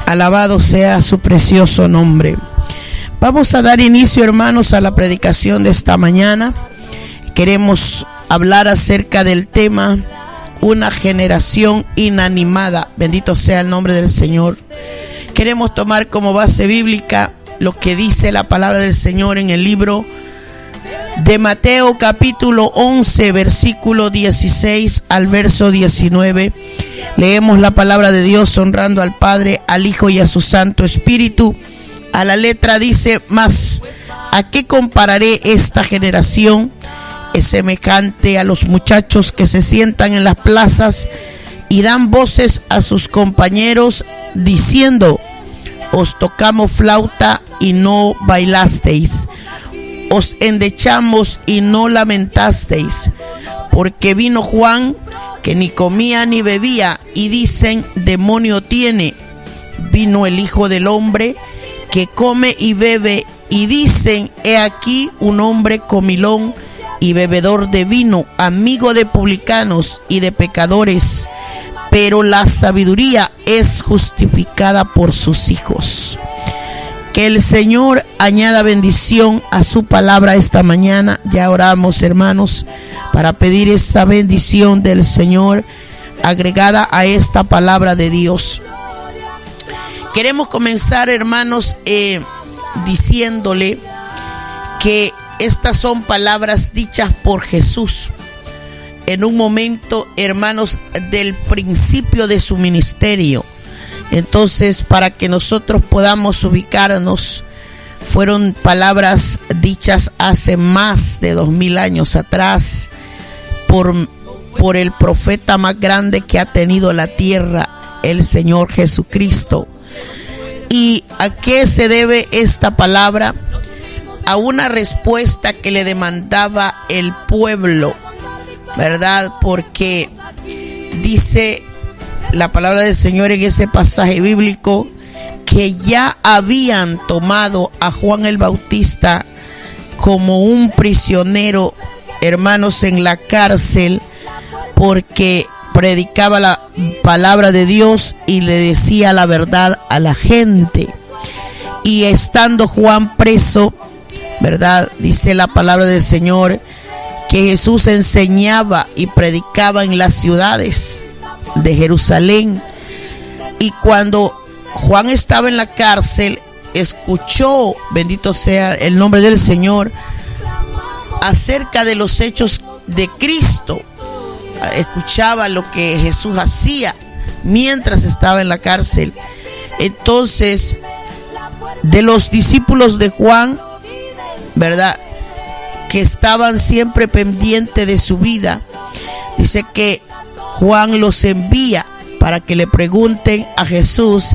Alabado sea su precioso nombre. Vamos a dar inicio, hermanos, a la predicación de esta mañana. Queremos hablar acerca del tema una generación inanimada. Bendito sea el nombre del Señor. Queremos tomar como base bíblica lo que dice la palabra del Señor en el libro de Mateo capítulo 11 versículo 16 al verso 19. Leemos la palabra de Dios honrando al Padre, al Hijo y a su Santo Espíritu. A la letra dice: mas ¿a qué compararé esta generación? Es semejante a los muchachos que se sientan en las plazas y dan voces a sus compañeros diciendo: os tocamos flauta y no bailasteis, os endechamos y no lamentasteis, porque vino Juan que ni comía ni bebía y dicen: demonio tiene. Vino el Hijo del Hombre que come y bebe y dicen: he aquí un hombre comilón y bebedor de vino, amigo de publicanos y de pecadores, pero la sabiduría es justificada por sus hijos. Que el Señor añada bendición a su palabra esta mañana. Ya oramos, hermanos, para pedir esa bendición del Señor agregada a esta palabra de Dios. Queremos comenzar, hermanos, diciéndole que estas son palabras dichas por Jesús en un momento, hermanos, del principio de su ministerio. Entonces, para que nosotros podamos ubicarnos, fueron palabras dichas hace más de 2000 años atrás por el profeta más grande que ha tenido la tierra, el Señor Jesucristo. ¿Y a qué se debe esta palabra? A una respuesta que le demandaba el pueblo, ¿verdad? Porque dice la palabra del Señor en ese pasaje bíblico que ya habían tomado a Juan el Bautista como un prisionero, hermanos, en la cárcel, porque predicaba la palabra de Dios y le decía la verdad a la gente. Y estando Juan preso, ¿verdad? Dice la palabra del Señor que Jesús enseñaba y predicaba en las ciudades de Jerusalén. Y cuando Juan estaba en la cárcel, escuchó, bendito sea el nombre del Señor, acerca de los hechos de Cristo. Escuchaba lo que Jesús hacía mientras estaba en la cárcel. Entonces, de los discípulos de Juan, ¿verdad?, que estaban siempre pendientes de su vida, dice que Juan los envía para que le pregunten a Jesús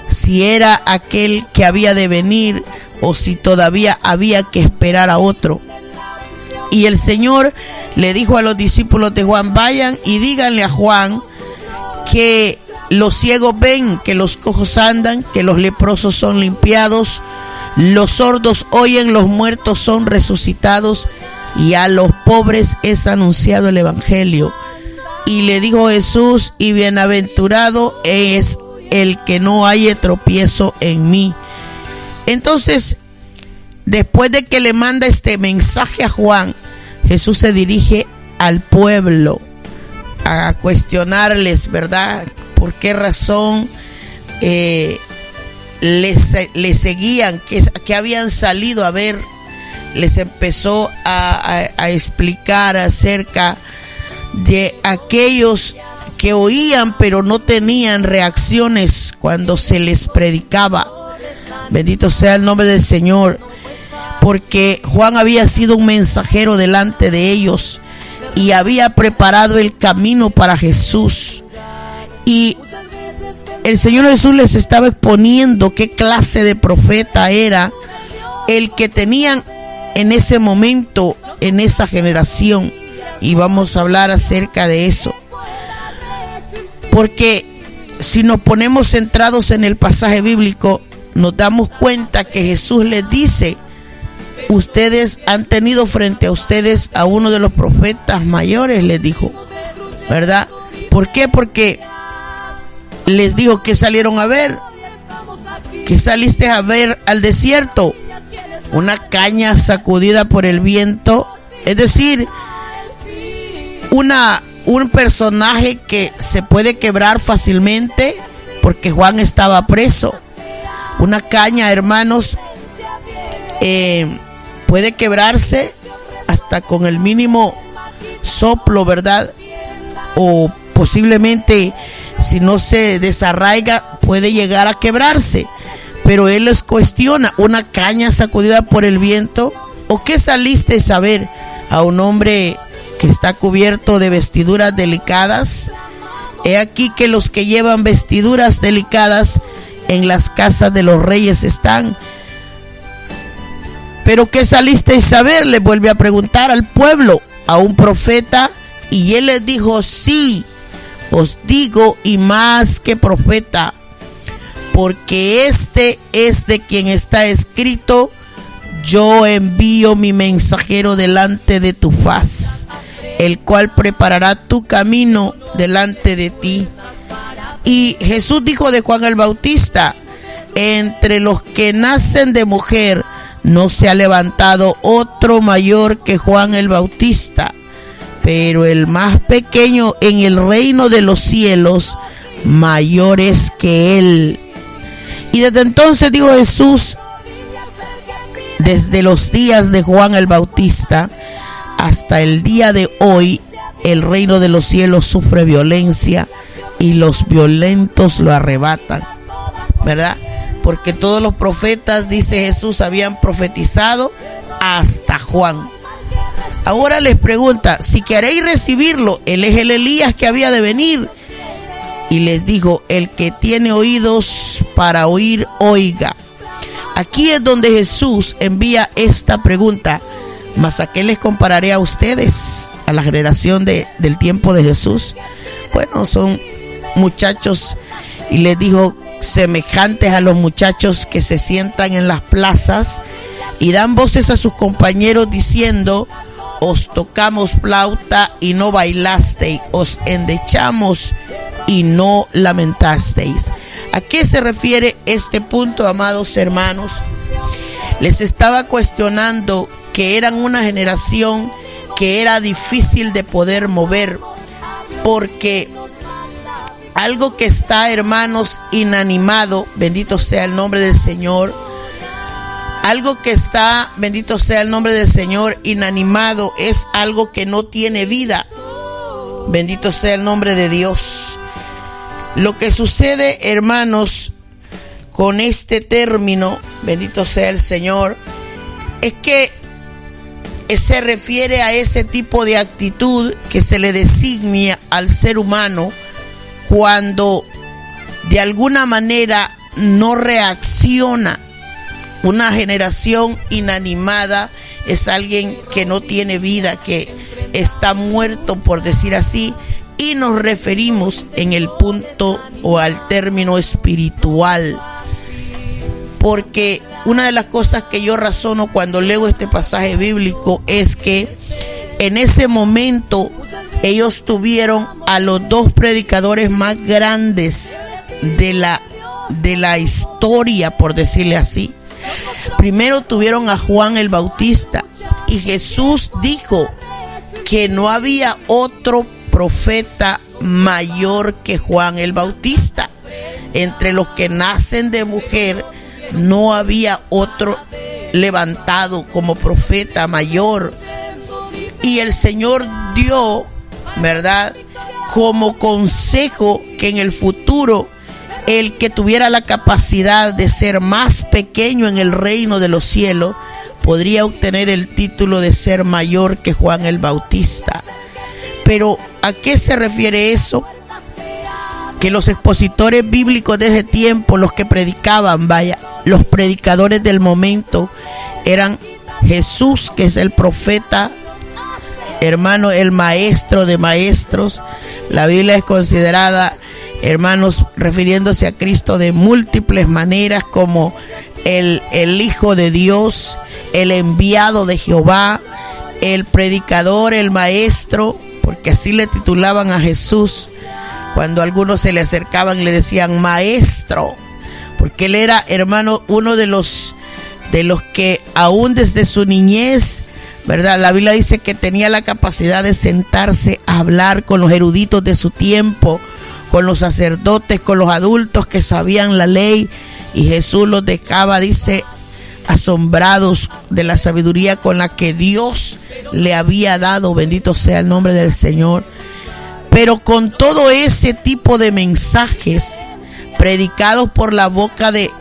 si era aquel que había de venir o si todavía había que esperar a otro. Y el Señor le dijo a los discípulos de Juan: vayan y díganle a Juan que los ciegos ven, que los cojos andan, que los leprosos son limpiados, los sordos oyen, los muertos son resucitados, y a los pobres es anunciado el evangelio. Y le dijo Jesús: y bienaventurado es el que no haya tropiezo en mí. Entonces, después de que le manda este mensaje a Juan, Jesús se dirige al pueblo a cuestionarles, ¿verdad?, por qué razón le seguían, que habían salido a ver. Les empezó a explicar acerca de aquellos que oían pero no tenían reacciones cuando se les predicaba. Bendito sea el nombre del Señor, porque Juan había sido un mensajero delante de ellos y había preparado el camino para Jesús. Y el Señor Jesús les estaba exponiendo qué clase de profeta era el que tenían en ese momento, en esa generación. Y vamos a hablar acerca de eso, porque si nos ponemos centrados en el pasaje bíblico, nos damos cuenta que Jesús les dice: ustedes han tenido frente a ustedes a uno de los profetas mayores, les dijo, ¿verdad? ¿Por qué? Porque les dijo: ¿qué salieron a ver? ¿Qué saliste a ver al desierto? Una caña sacudida por el viento. Es decir, un personaje que se puede quebrar fácilmente, porque Juan estaba preso. Una caña, hermanos, puede quebrarse hasta con el mínimo soplo, ¿verdad? O posiblemente, si no se desarraiga, puede llegar a quebrarse. Pero él les cuestiona: una caña sacudida por el viento. ¿O qué saliste a ver a un hombre que está cubierto de vestiduras delicadas? He aquí que los que llevan vestiduras delicadas en las casas de los reyes están. ¿Pero qué saliste a ver? Le vuelve a preguntar al pueblo: ¿a un profeta? Y él les dijo: sí, os digo, y más que profeta, porque este es de quien está escrito: yo envío mi mensajero delante de tu faz, el cual preparará tu camino delante de ti. Y Jesús dijo de Juan el Bautista: entre los que nacen de mujer no se ha levantado otro mayor que Juan el Bautista, pero el más pequeño en el reino de los cielos mayor es que él. Y desde entonces, dijo Jesús, desde los días de Juan el Bautista hasta el día de hoy, el reino de los cielos sufre violencia y los violentos lo arrebatan, ¿verdad? Porque todos los profetas, dice Jesús, habían profetizado hasta Juan. Ahora les pregunta: si queréis recibirlo, él es el Elías que había de venir. Y les dijo: el que tiene oídos para oír, oiga. Aquí es donde Jesús envía esta pregunta: ¿mas a qué les compararé a ustedes, a la generación del tiempo de Jesús? Bueno, son muchachos, y les dijo, semejantes a los muchachos que se sientan en las plazas y dan voces a sus compañeros diciendo: os tocamos flauta y no bailasteis, os endechamos y no lamentasteis. ¿A qué se refiere este punto, amados hermanos? Les estaba cuestionando que eran una generación que era difícil de poder mover, porque algo que está, hermanos, inanimado, bendito sea el nombre del Señor, algo que está, bendito sea el nombre del Señor, inanimado, es algo que no tiene vida. Bendito sea el nombre de Dios. Lo que sucede, hermanos, con este término, bendito sea el Señor, es que se refiere a ese tipo de actitud que se le designa al ser humano cuando de alguna manera no reacciona. Una generación inanimada es alguien que no tiene vida, que está muerto, por decir así, y nos referimos en el punto o al término espiritual. Porque una de las cosas que yo razono cuando leo este pasaje bíblico es que en ese momento ellos tuvieron a los dos predicadores más grandes de la historia, por decirle así. Primero tuvieron a Juan el Bautista, y Jesús dijo que no había otro profeta mayor que Juan el Bautista. Entre los que nacen de mujer no había otro levantado como profeta mayor. Y el Señor dio, ¿verdad?, como consejo que en el futuro el que tuviera la capacidad de ser más pequeño en el reino de los cielos podría obtener el título de ser mayor que Juan el Bautista. Pero ¿a qué se refiere eso? Que los expositores bíblicos de ese tiempo, los que predicaban, los predicadores del momento, eran Jesús, que es el profeta, hermano, el maestro de maestros. La Biblia es considerada, hermanos, refiriéndose a Cristo de múltiples maneras, como el Hijo de Dios, el enviado de Jehová, el predicador, el maestro, porque así le titulaban a Jesús. Cuando algunos se le acercaban le decían maestro, porque él era, hermano, uno de los que aún desde su niñez, ¿verdad? La Biblia dice que tenía la capacidad de sentarse a hablar con los eruditos de su tiempo, con los sacerdotes, con los adultos que sabían la ley, y Jesús los dejaba, dice, asombrados de la sabiduría con la que Dios le había dado. Bendito sea el nombre del Señor. Pero con todo ese tipo de mensajes predicados por la boca de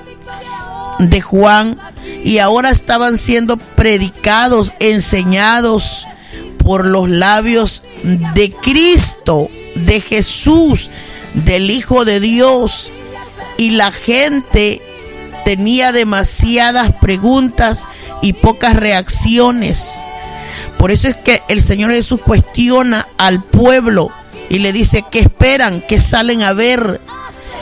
Juan, y ahora estaban siendo predicados, enseñados por los labios de Cristo, de Jesús, del Hijo de Dios, y la gente tenía demasiadas preguntas y pocas reacciones. Por eso es que el Señor Jesús cuestiona al pueblo y le dice: ¿qué esperan? ¿Qué salen a ver?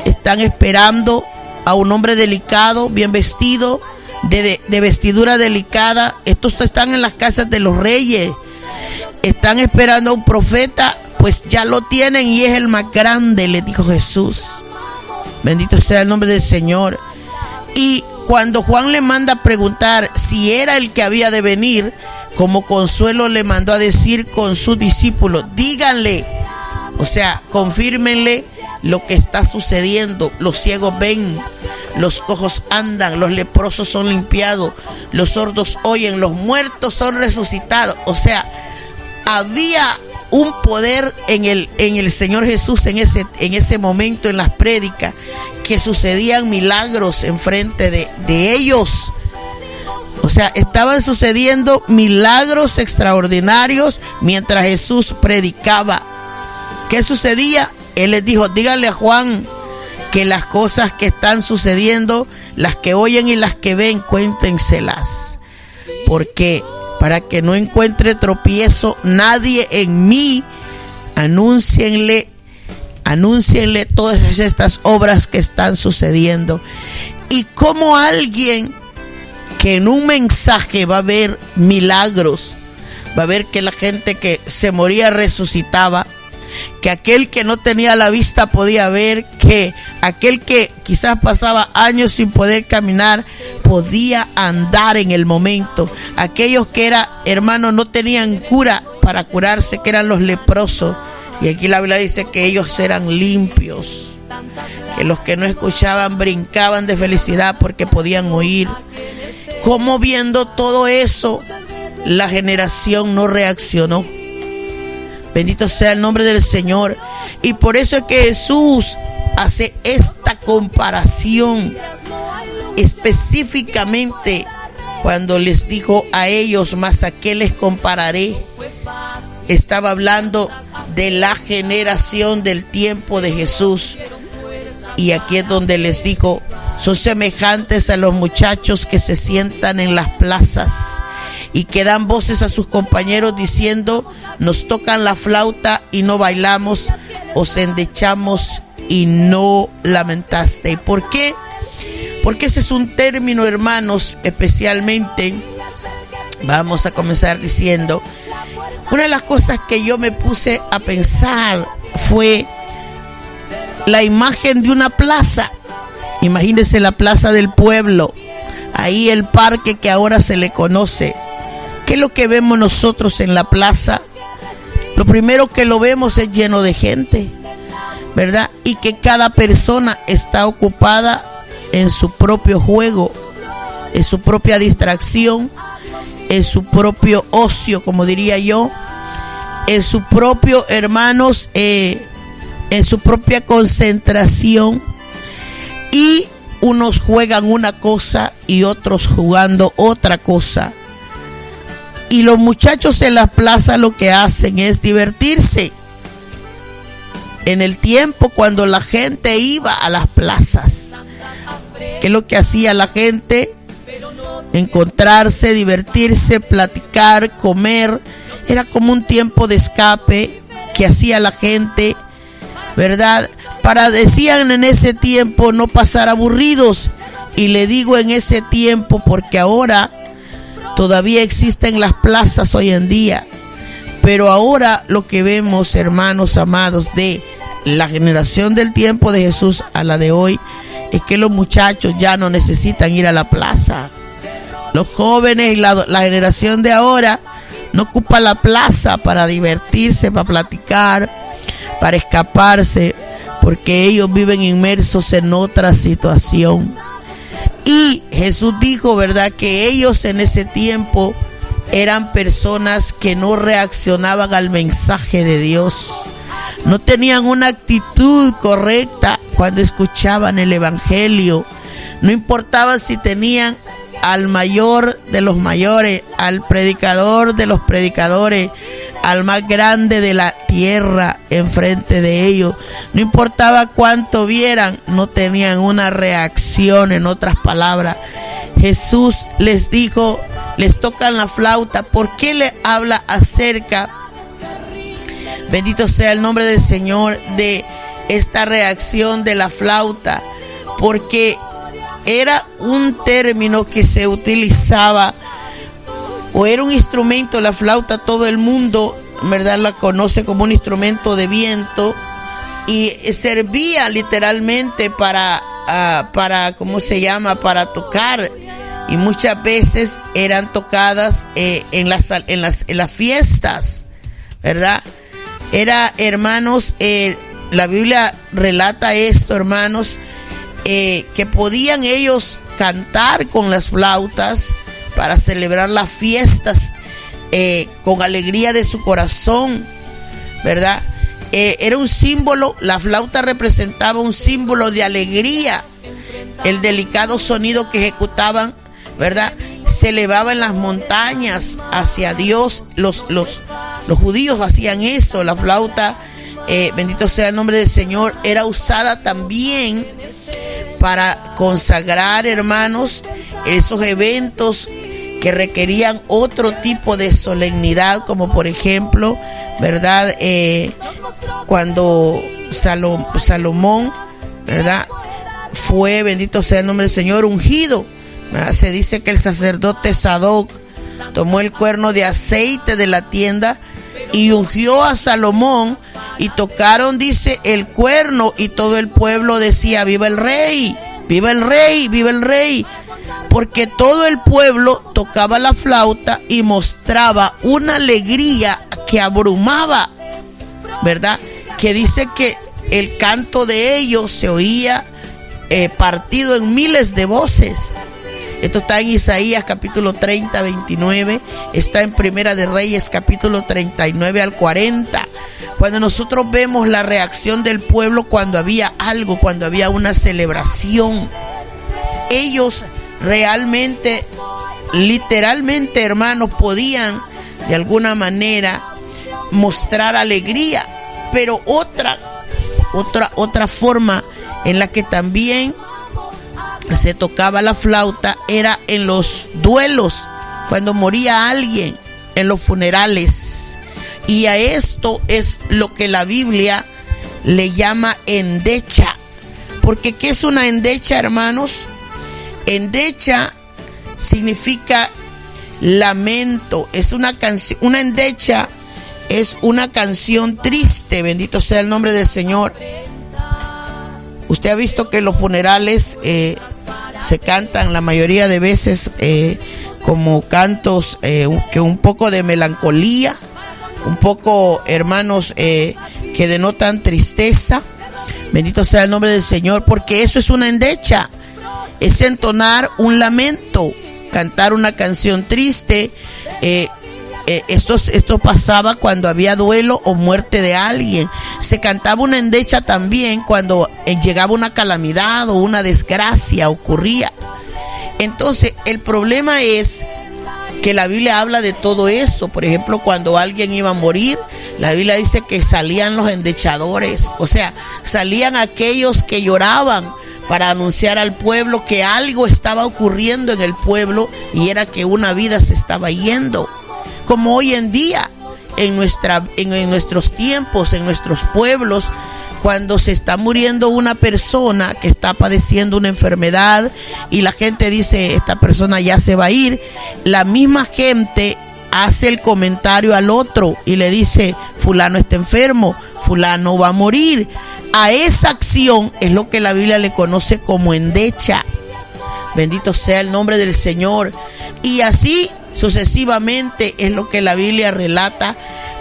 Están esperando a un hombre delicado, bien vestido, de vestidura delicada. Estos están en las casas de los reyes. Están esperando a un profeta, pues ya lo tienen y es el más grande, le dijo Jesús. Bendito sea el nombre del Señor. Y cuando Juan le manda a preguntar si era el que había de venir, como consuelo le mandó a decir con sus discípulos: díganle, o sea, confírmenle lo que está sucediendo. Los ciegos ven, los cojos andan, los leprosos son limpiados, los sordos oyen, los muertos son resucitados. O sea, había un poder en el Señor Jesús en ese momento, en las prédicas, que sucedían milagros enfrente de ellos. O sea, estaban sucediendo milagros extraordinarios mientras Jesús predicaba. ¿Qué sucedía? Él les dijo: díganle a Juan que las cosas que están sucediendo, las que oyen y las que ven, cuéntenselas. Porque para que no encuentre tropiezo nadie en mí, anúncienle todas estas obras que están sucediendo. Y como alguien que en un mensaje va a ver milagros, va a ver que la gente que se moría resucitaba, que aquel que no tenía la vista podía ver, que aquel que quizás pasaba años sin poder caminar podía andar en el momento, aquellos que hermanos, no tenían cura para curarse, que eran los leprosos, y aquí la Biblia dice que ellos eran limpios, que los que no escuchaban brincaban de felicidad porque podían oír. Como viendo todo eso, la generación no reaccionó. Bendito sea el nombre del Señor. Y por eso es que Jesús hace esta comparación específicamente cuando les dijo a ellos: mas a qué les compararé. Estaba hablando de la generación del tiempo de Jesús. Y aquí es donde les dijo: son semejantes a los muchachos que se sientan en las plazas y que dan voces a sus compañeros diciendo: nos tocan la flauta y no bailamos, os endechamos y no lamentaste. ¿Y por qué? Porque ese es un término, hermanos, especialmente, vamos a comenzar diciendo, una de las cosas que yo me puse a pensar fue la imagen de una plaza. Imagínense la plaza del pueblo, ahí el parque que ahora se le conoce. ¿Qué es lo que vemos nosotros en la plaza? Lo primero que lo vemos es lleno de gente, ¿verdad? Y que cada persona está ocupada en su propio juego, en su propia distracción, en su propio ocio, como diría yo, en su propio, hermanos, en su propia concentración. Y unos juegan una cosa y otros jugando otra cosa. Y los muchachos en la plaza lo que hacen es divertirse. En el tiempo cuando la gente iba a las plazas, ¿qué es lo que hacía la gente? Encontrarse, divertirse, platicar, comer. Era como un tiempo de escape que hacía la gente, ¿verdad? Decían en ese tiempo, no pasar aburridos. Y le digo en ese tiempo porque ahora todavía existen las plazas hoy en día. Pero ahora lo que vemos, hermanos amados, de la generación del tiempo de Jesús a la de hoy es que los muchachos ya no necesitan ir a la plaza. Los jóvenes y la generación de ahora no ocupa la plaza para divertirse, para platicar, para escaparse, porque ellos viven inmersos en otra situación. Y Jesús dijo, ¿verdad?, que ellos en ese tiempo eran personas que no reaccionaban al mensaje de Dios. No tenían una actitud correcta cuando escuchaban el evangelio. No importaba si tenían al mayor de los mayores, al predicador de los predicadores, al más grande de la tierra enfrente de ellos. No importaba cuánto vieran, no tenían una reacción. En otras palabras, Jesús les dijo, les tocan la flauta. ¿Por qué le habla acerca, bendito sea el nombre del Señor, de esta reacción de la flauta? Porque era un término que se utilizaba, o era un instrumento. La flauta, todo el mundo, ¿verdad?, la conoce como un instrumento de viento, y servía literalmente para ¿cómo se llama?, para tocar. Y muchas veces eran tocadas en las fiestas, ¿verdad? Era, hermanos, la Biblia relata esto, hermanos, que podían ellos cantar con las flautas para celebrar las fiestas con alegría de su corazón, ¿verdad? Era un símbolo, la flauta representaba un símbolo de alegría. El delicado sonido que ejecutaban, ¿verdad?, se elevaba en las montañas hacia Dios. Los judíos hacían eso. La flauta, bendito sea el nombre del Señor, era usada también para consagrar, hermanos, esos eventos que requerían otro tipo de solemnidad, como por ejemplo, ¿verdad?, cuando Salomón, ¿verdad?, fue, bendito sea el nombre del Señor, ungido, ¿verdad? Se dice que el sacerdote Sadoc tomó el cuerno de aceite de la tienda y ungió a Salomón, y tocaron, dice, el cuerno, y todo el pueblo decía: viva el rey, viva el rey, viva el rey. Porque todo el pueblo tocaba la flauta y mostraba una alegría que abrumaba, ¿verdad? Que dice que el canto de ellos se oía partido en miles de voces. Esto está en Isaías capítulo 30, 29. Está en Primera de Reyes capítulo 39 al 40. Cuando nosotros vemos la reacción del pueblo cuando había algo, cuando había una celebración, ellos realmente, literalmente, hermanos, podían de alguna manera mostrar alegría. Pero otra forma en la que también se tocaba la flauta era en los duelos, cuando moría alguien, en los funerales. Y a esto es lo que la Biblia le llama endecha. Porque ¿qué es una endecha, hermanos? Endecha significa lamento. Es una canción, una endecha es una canción triste. Bendito sea el nombre del Señor. Usted ha visto que los funerales se cantan la mayoría de veces como cantos que un poco de melancolía, un poco, hermanos, que denotan tristeza. Bendito sea el nombre del Señor, porque eso es una endecha. Es entonar un lamento, cantar una canción triste. Esto pasaba cuando había duelo o muerte de alguien. Se cantaba una endecha también cuando llegaba una calamidad o una desgracia ocurría. Entonces, el problema es que la Biblia habla de todo eso. Por ejemplo, cuando alguien iba a morir, la Biblia dice que salían los endechadores, o sea, salían aquellos que lloraban para anunciar al pueblo que algo estaba ocurriendo en el pueblo, y era que una vida se estaba yendo. Como hoy en día, en nuestros tiempos, en nuestros pueblos, cuando se está muriendo una persona que está padeciendo una enfermedad y la gente dice: esta persona ya se va a ir, la misma gente hace el comentario al otro y le dice: fulano está enfermo, fulano va a morir. a esa acción es lo que la Biblia le conoce como endecha. Bendito sea el nombre del Señor. Y así sucesivamente es lo que la Biblia relata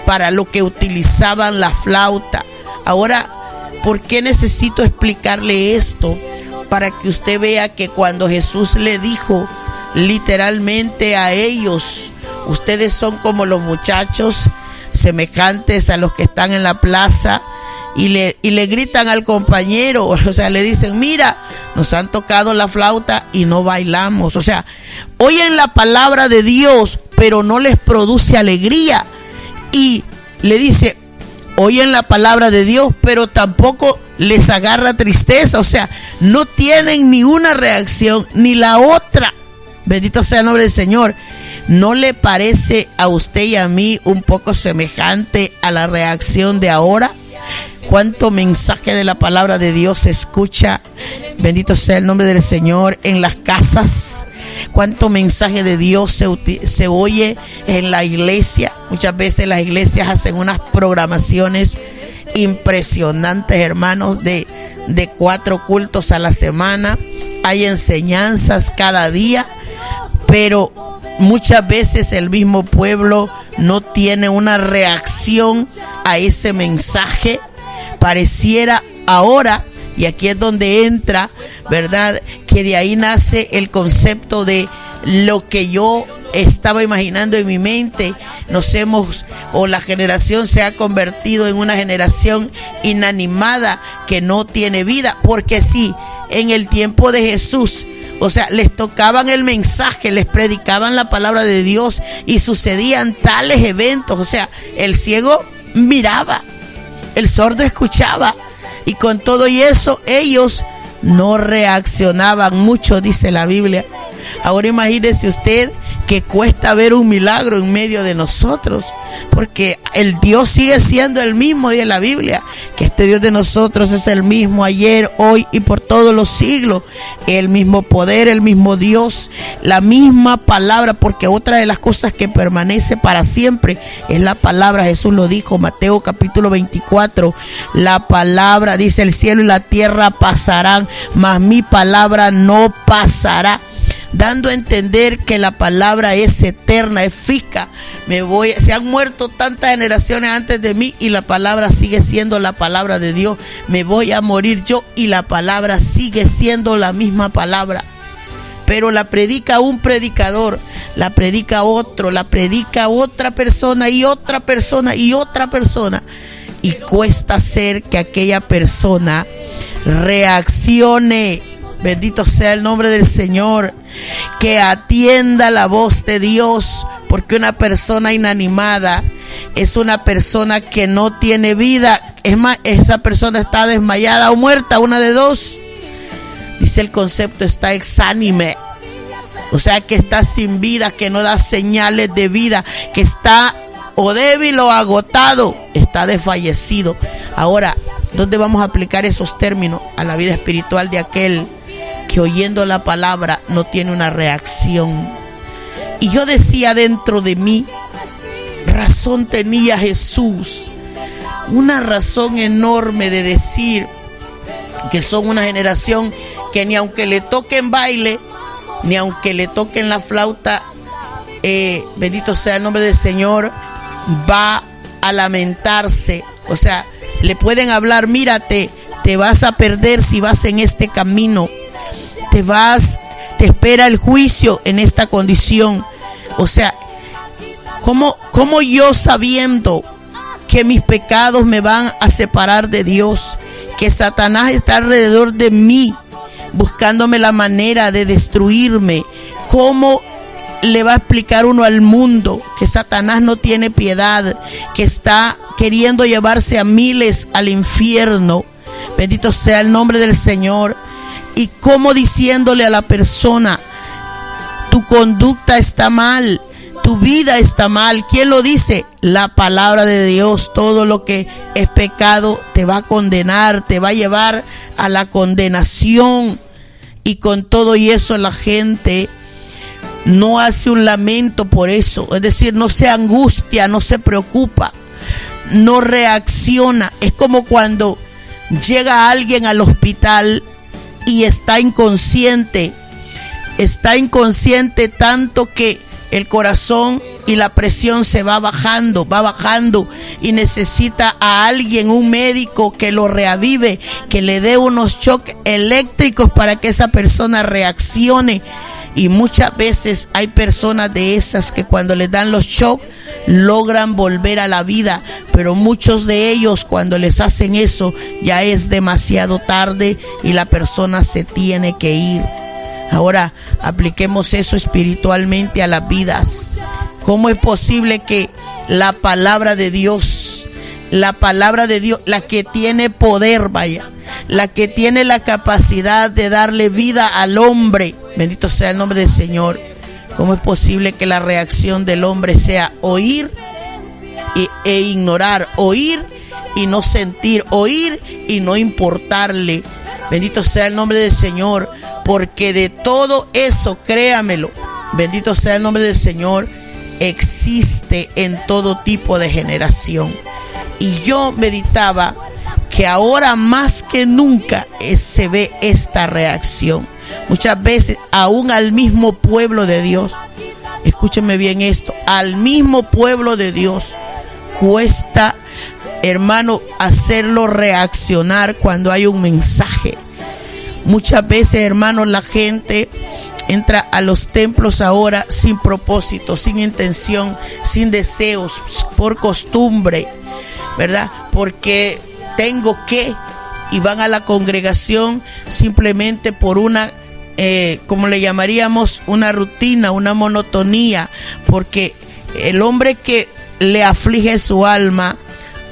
para lo que utilizaban la flauta. Ahora, ¿por qué necesito explicarle esto? Para que usted vea que cuando Jesús le dijo literalmente a ellos, ustedes son como los muchachos semejantes a los que están en la plaza, y le gritan al compañero, o sea, le dicen, mira, nos han tocado la flauta y no bailamos. O sea, oyen la palabra de Dios, pero no les produce alegría. Y le dice, oyen la palabra de Dios, pero tampoco les agarra tristeza. O sea, no tienen ni una reacción ni la otra. Bendito sea el nombre del Señor. ¿No le parece a usted y a mí un poco semejante a la reacción de ahora? ¿Cuánto mensaje de la palabra de Dios se escucha? Bendito sea el nombre del Señor en las casas. ¿Cuánto mensaje de Dios se oye en la iglesia? Muchas veces las iglesias hacen unas programaciones impresionantes, hermanos, de 4 cultos a la semana. Hay enseñanzas cada día, pero muchas veces el mismo pueblo no tiene una reacción a ese mensaje. Pareciera ahora, y aquí es donde entra, ¿verdad?, que de ahí nace el concepto de lo que yo estaba imaginando en mi mente. La generación se ha convertido en una generación inanimada que no tiene vida, porque sí, en el tiempo de Jesús, o sea, les tocaban el mensaje, les predicaban la palabra de Dios y sucedían tales eventos. O sea, el ciego miraba, el sordo escuchaba, y con todo y eso ellos no reaccionaban mucho, dice la Biblia. Ahora imagínese usted que cuesta ver un milagro en medio de nosotros, porque el Dios sigue siendo el mismo, dice la Biblia, que este Dios de nosotros es el mismo ayer, hoy y por todos los siglos. El mismo poder, el mismo Dios, la misma palabra, porque otra de las cosas que permanece para siempre es la palabra. Jesús lo dijo, Mateo capítulo 24, la palabra, dice, el cielo y la tierra pasarán, mas mi palabra no pasará, dando a entender que la palabra es eterna, es fija. Se han muerto tantas generaciones antes de mí y la palabra sigue siendo la palabra de Dios. Me voy a morir yo y la palabra sigue siendo la misma palabra. Pero la predica un predicador, la predica otro, la predica otra persona y otra persona y otra persona. Y cuesta hacer que aquella persona reaccione. Bendito sea el nombre del Señor, que atienda la voz de Dios, porque una persona inanimada es una persona que no tiene vida. Es más, esa persona está desmayada o muerta, una de dos. Dice el concepto, está exánime, o sea que está sin vida, que no da señales de vida, que está o débil o agotado, está desfallecido. Ahora, ¿dónde vamos a aplicar esos términos? A la vida espiritual de aquel que oyendo la palabra no tiene una reacción. Y yo decía dentro de mí, razón tenía Jesús, una razón enorme de decir que son una generación que ni aunque le toquen baile, ni aunque le toquen la flauta, bendito sea el nombre del Señor, va a lamentarse. O sea, le pueden hablar, mírate, te vas a perder si vas en este camino. Te espera el juicio en esta condición. O sea, ¿cómo yo, sabiendo que mis pecados me van a separar de Dios, que Satanás está alrededor de mí buscándome la manera de destruirme, cómo le va a explicar uno al mundo que Satanás no tiene piedad, que está queriendo llevarse a miles al infierno? Bendito sea el nombre del Señor. Y como diciéndole a la persona, tu conducta está mal, tu vida está mal. ¿Quién lo dice? La palabra de Dios. Todo lo que es pecado te va a condenar, te va a llevar a la condenación. Y con todo y eso la gente no hace un lamento por eso. Es decir, no se angustia, no se preocupa, no reacciona. Es como cuando llega alguien al hospital y está inconsciente tanto que el corazón y la presión se va bajando y necesita a alguien, un médico que lo reavive, que le dé unos shocks eléctricos para que esa persona reaccione. Y muchas veces hay personas de esas que cuando les dan los shocks logran volver a la vida, pero muchos de ellos cuando les hacen eso ya es demasiado tarde y la persona se tiene que ir. Ahora apliquemos eso espiritualmente a las vidas. ¿Cómo es posible que la palabra de Dios, la que tiene poder, la que tiene la capacidad de darle vida al hombre, bendito sea el nombre del Señor, cómo es posible que la reacción del hombre sea oír e ignorar, oír y no sentir, oír y no importarle? Bendito sea el nombre del Señor, porque de todo eso, créamelo, bendito sea el nombre del Señor, existe en todo tipo de generación. Y yo meditaba que ahora más que nunca se ve esta reacción. Muchas veces aún al mismo pueblo de Dios, escúchenme bien esto, al mismo pueblo de Dios cuesta, hermano, hacerlo reaccionar cuando hay un mensaje. Muchas veces, hermano, la gente entra a los templos ahora sin propósito, sin intención, sin deseos, por costumbre, ¿verdad? Porque tengo que, y van a la congregación simplemente por una, como le llamaríamos, una rutina, una monotonía, porque el hombre que le aflige su alma,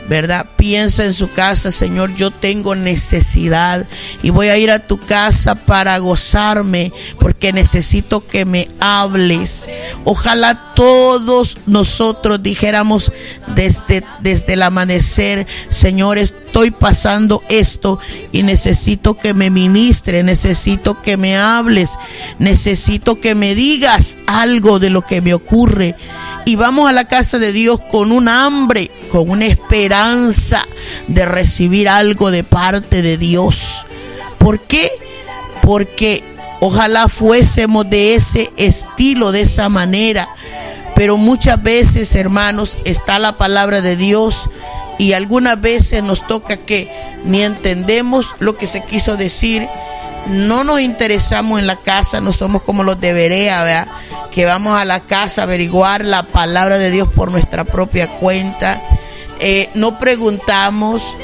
¿verdad? Piensa en su casa: Señor, yo tengo necesidad y voy a ir a tu casa para gozarme porque necesito que me hables. Ojalá todos nosotros dijéramos desde el amanecer: Señor, estoy pasando esto y necesito que me ministre, necesito que me hables, necesito que me digas algo de lo que me ocurre. Y vamos a la casa de Dios con un hambre, con una esperanza de recibir algo de parte de Dios. ¿Por qué? Porque ojalá fuésemos de ese estilo, de esa manera. Pero muchas veces, hermanos, está la palabra de Dios y algunas veces nos toca que ni entendemos lo que se quiso decir. No nos interesamos en la casa, no somos como los de Berea, ¿verdad? Que vamos a la casa a averiguar la palabra de Dios por nuestra propia cuenta. No preguntamos,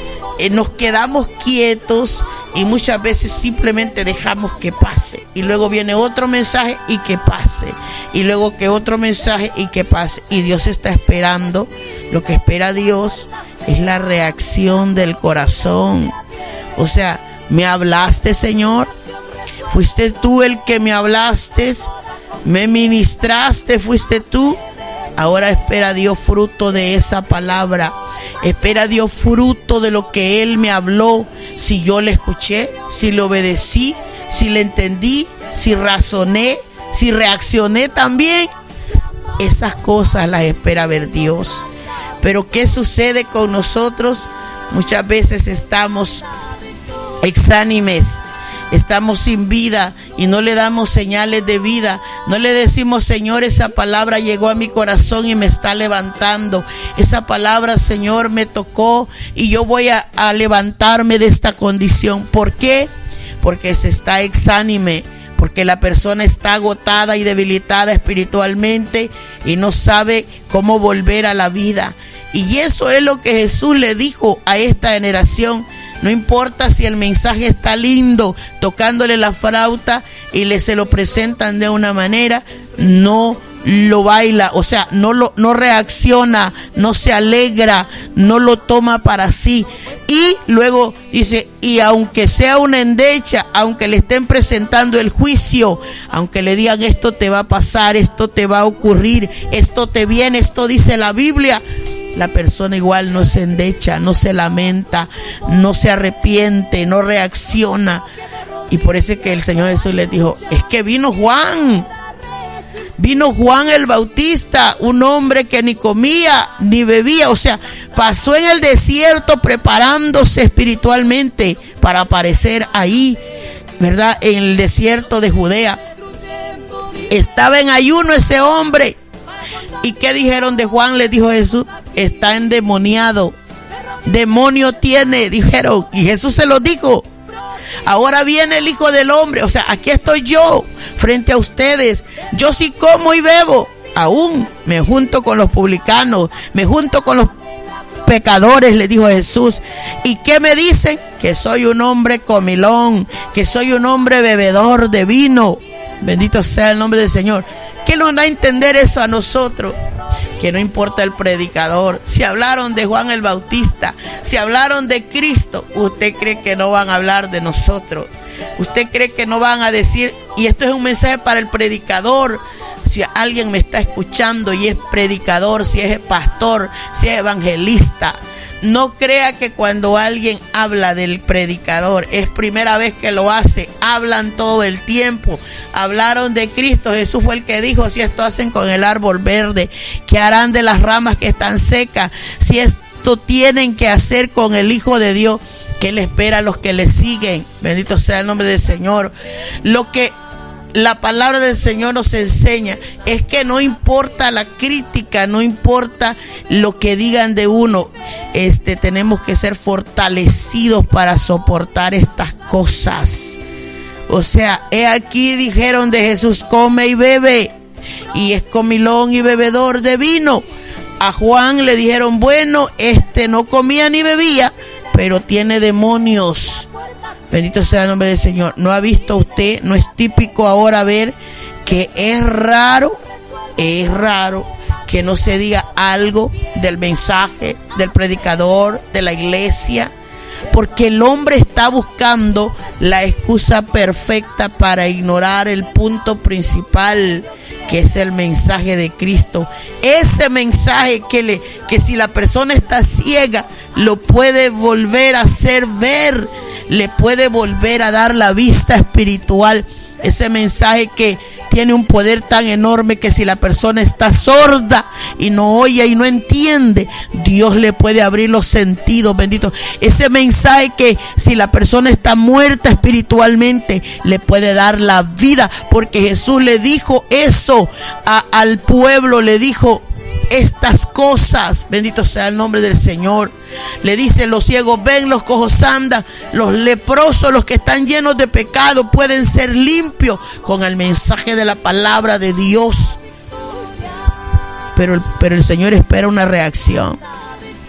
nos quedamos quietos y muchas veces simplemente dejamos que pase. Y luego viene otro mensaje y que pase. Y luego que otro mensaje y que pase. Y Dios está esperando. Lo que espera Dios es la reacción del corazón. O sea, ¿me hablaste, Señor? ¿Fuiste tú el que me hablaste? ¿Me ministraste? ¿Fuiste tú? Ahora espera Dios fruto de esa palabra. Espera Dios fruto de lo que Él me habló. Si yo le escuché, si le obedecí, si le entendí, si razoné, si reaccioné también. Esas cosas las espera ver Dios. Pero ¿qué sucede con nosotros? Muchas veces estamos exánimes, estamos sin vida y no le damos señales de vida. No le decimos: Señor, esa palabra llegó a mi corazón y me está levantando. Esa palabra, Señor, me tocó y yo voy a levantarme de esta condición. ¿Por qué? Porque se está exánime, porque la persona está agotada y debilitada espiritualmente y no sabe cómo volver a la vida. Y eso es lo que Jesús le dijo a esta generación. No importa si el mensaje está lindo, tocándole la flauta y se lo presentan de una manera, no lo baila, o sea, no reacciona, no se alegra, no lo toma para sí. Y luego dice: y aunque sea una endecha, aunque le estén presentando el juicio, aunque le digan: esto te va a pasar, esto te va a ocurrir, esto te viene, esto dice la Biblia, la persona igual no se endecha, no se lamenta, no se arrepiente, no reacciona. Y por eso es que el Señor Jesús les dijo: es que vino Juan Vino Juan el Bautista, un hombre que ni comía ni bebía, o sea, pasó en el desierto preparándose espiritualmente para aparecer ahí, ¿verdad? En el desierto de Judea. Estaba en ayuno ese hombre. ¿Y qué dijeron de Juan? Le dijo Jesús, está endemoniado. Demonio tiene, dijeron. Y Jesús se lo dijo. Ahora viene el Hijo del Hombre. O sea, aquí estoy yo frente a ustedes. Yo sí como y bebo. Aún me junto con los publicanos, me junto con los pecadores, le dijo Jesús. ¿Y qué me dicen? Que soy un hombre comilón, que soy un hombre bebedor de vino. Bendito sea el nombre del Señor. ¿Qué nos da a entender eso a nosotros? Que no importa el predicador. Si hablaron de Juan el Bautista, si hablaron de Cristo, ¿usted cree que no van a hablar de nosotros? ¿Usted cree que no van a decir? Y esto es un mensaje para el predicador. Si alguien me está escuchando y es predicador, si es pastor, si es evangelista, no crea que cuando alguien habla del predicador es primera vez que lo hace. Hablan todo el tiempo. Hablaron de Cristo. Jesús fue el que dijo: si esto hacen con el árbol verde, ¿qué harán de las ramas que están secas? Si esto tienen que hacer con el Hijo de Dios, ¿qué le espera a los que le siguen? Bendito sea el nombre del Señor. Lo que la palabra del Señor nos enseña es que no importa la crítica, no importa lo que digan de uno, tenemos que ser fortalecidos para soportar estas cosas. O sea, he aquí dijeron de Jesús: come y bebe, y es comilón y bebedor de vino. A Juan le dijeron: bueno, no comía ni bebía, pero tiene demonios. Bendito sea el nombre del Señor. ¿No ha visto usted? No es típico ahora ver que es raro que no se diga algo del mensaje, del predicador, de la iglesia, porque el hombre está buscando la excusa perfecta para ignorar el punto principal, que es el mensaje de Cristo. Ese mensaje que si la persona está ciega, lo puede volver a hacer ver, le puede volver a dar la vista espiritual. Ese mensaje que tiene un poder tan enorme que si la persona está sorda y no oye y no entiende, Dios le puede abrir los sentidos, bendito. Ese mensaje que si la persona está muerta espiritualmente, le puede dar la vida, porque Jesús le dijo eso al pueblo, le dijo estas cosas. Bendito sea el nombre del Señor. Le dice: los ciegos ven, los cojos andan, los leprosos, los que están llenos de pecado, pueden ser limpios con el mensaje de la palabra de Dios. Pero el Señor espera una reacción.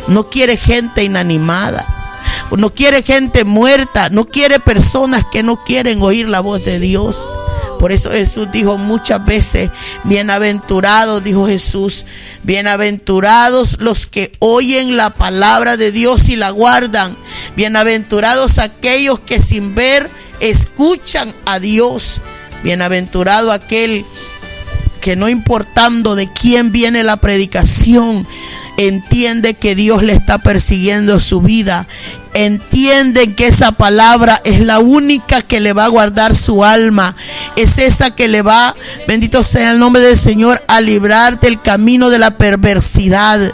No quiere gente inanimada, no quiere gente muerta, no quiere personas que no quieren oír la voz de Dios. Por eso Jesús dijo muchas veces: bienaventurados, dijo Jesús, bienaventurados los que oyen la palabra de Dios y la guardan. Bienaventurados aquellos que sin ver escuchan a Dios. Bienaventurado aquel que, no importando de quién viene la predicación, entiende que Dios le está persiguiendo su vida. Entienden que esa palabra es la única que le va a guardar su alma. Es esa que le va, bendito sea el nombre del Señor, a librar del camino de la perversidad.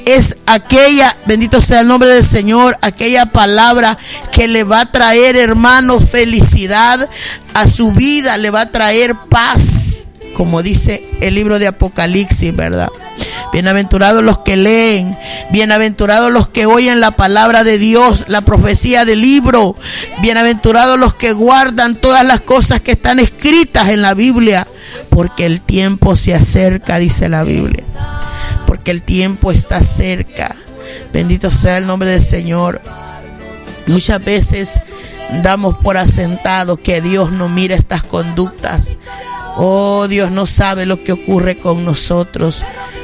Es aquella, bendito sea el nombre del Señor, aquella palabra que le va a traer, hermanos, felicidad a su vida, le va a traer paz, como dice el libro de Apocalipsis, ¿verdad? Bienaventurados los que leen, bienaventurados los que oyen la palabra de Dios, la profecía del libro, bienaventurados los que guardan todas las cosas que están escritas en la Biblia, porque el tiempo se acerca, dice la Biblia, porque el tiempo está cerca. Bendito sea el nombre del Señor. Muchas veces damos por asentado que Dios no mira estas conductas. Oh, Dios no sabe lo que ocurre con nosotros.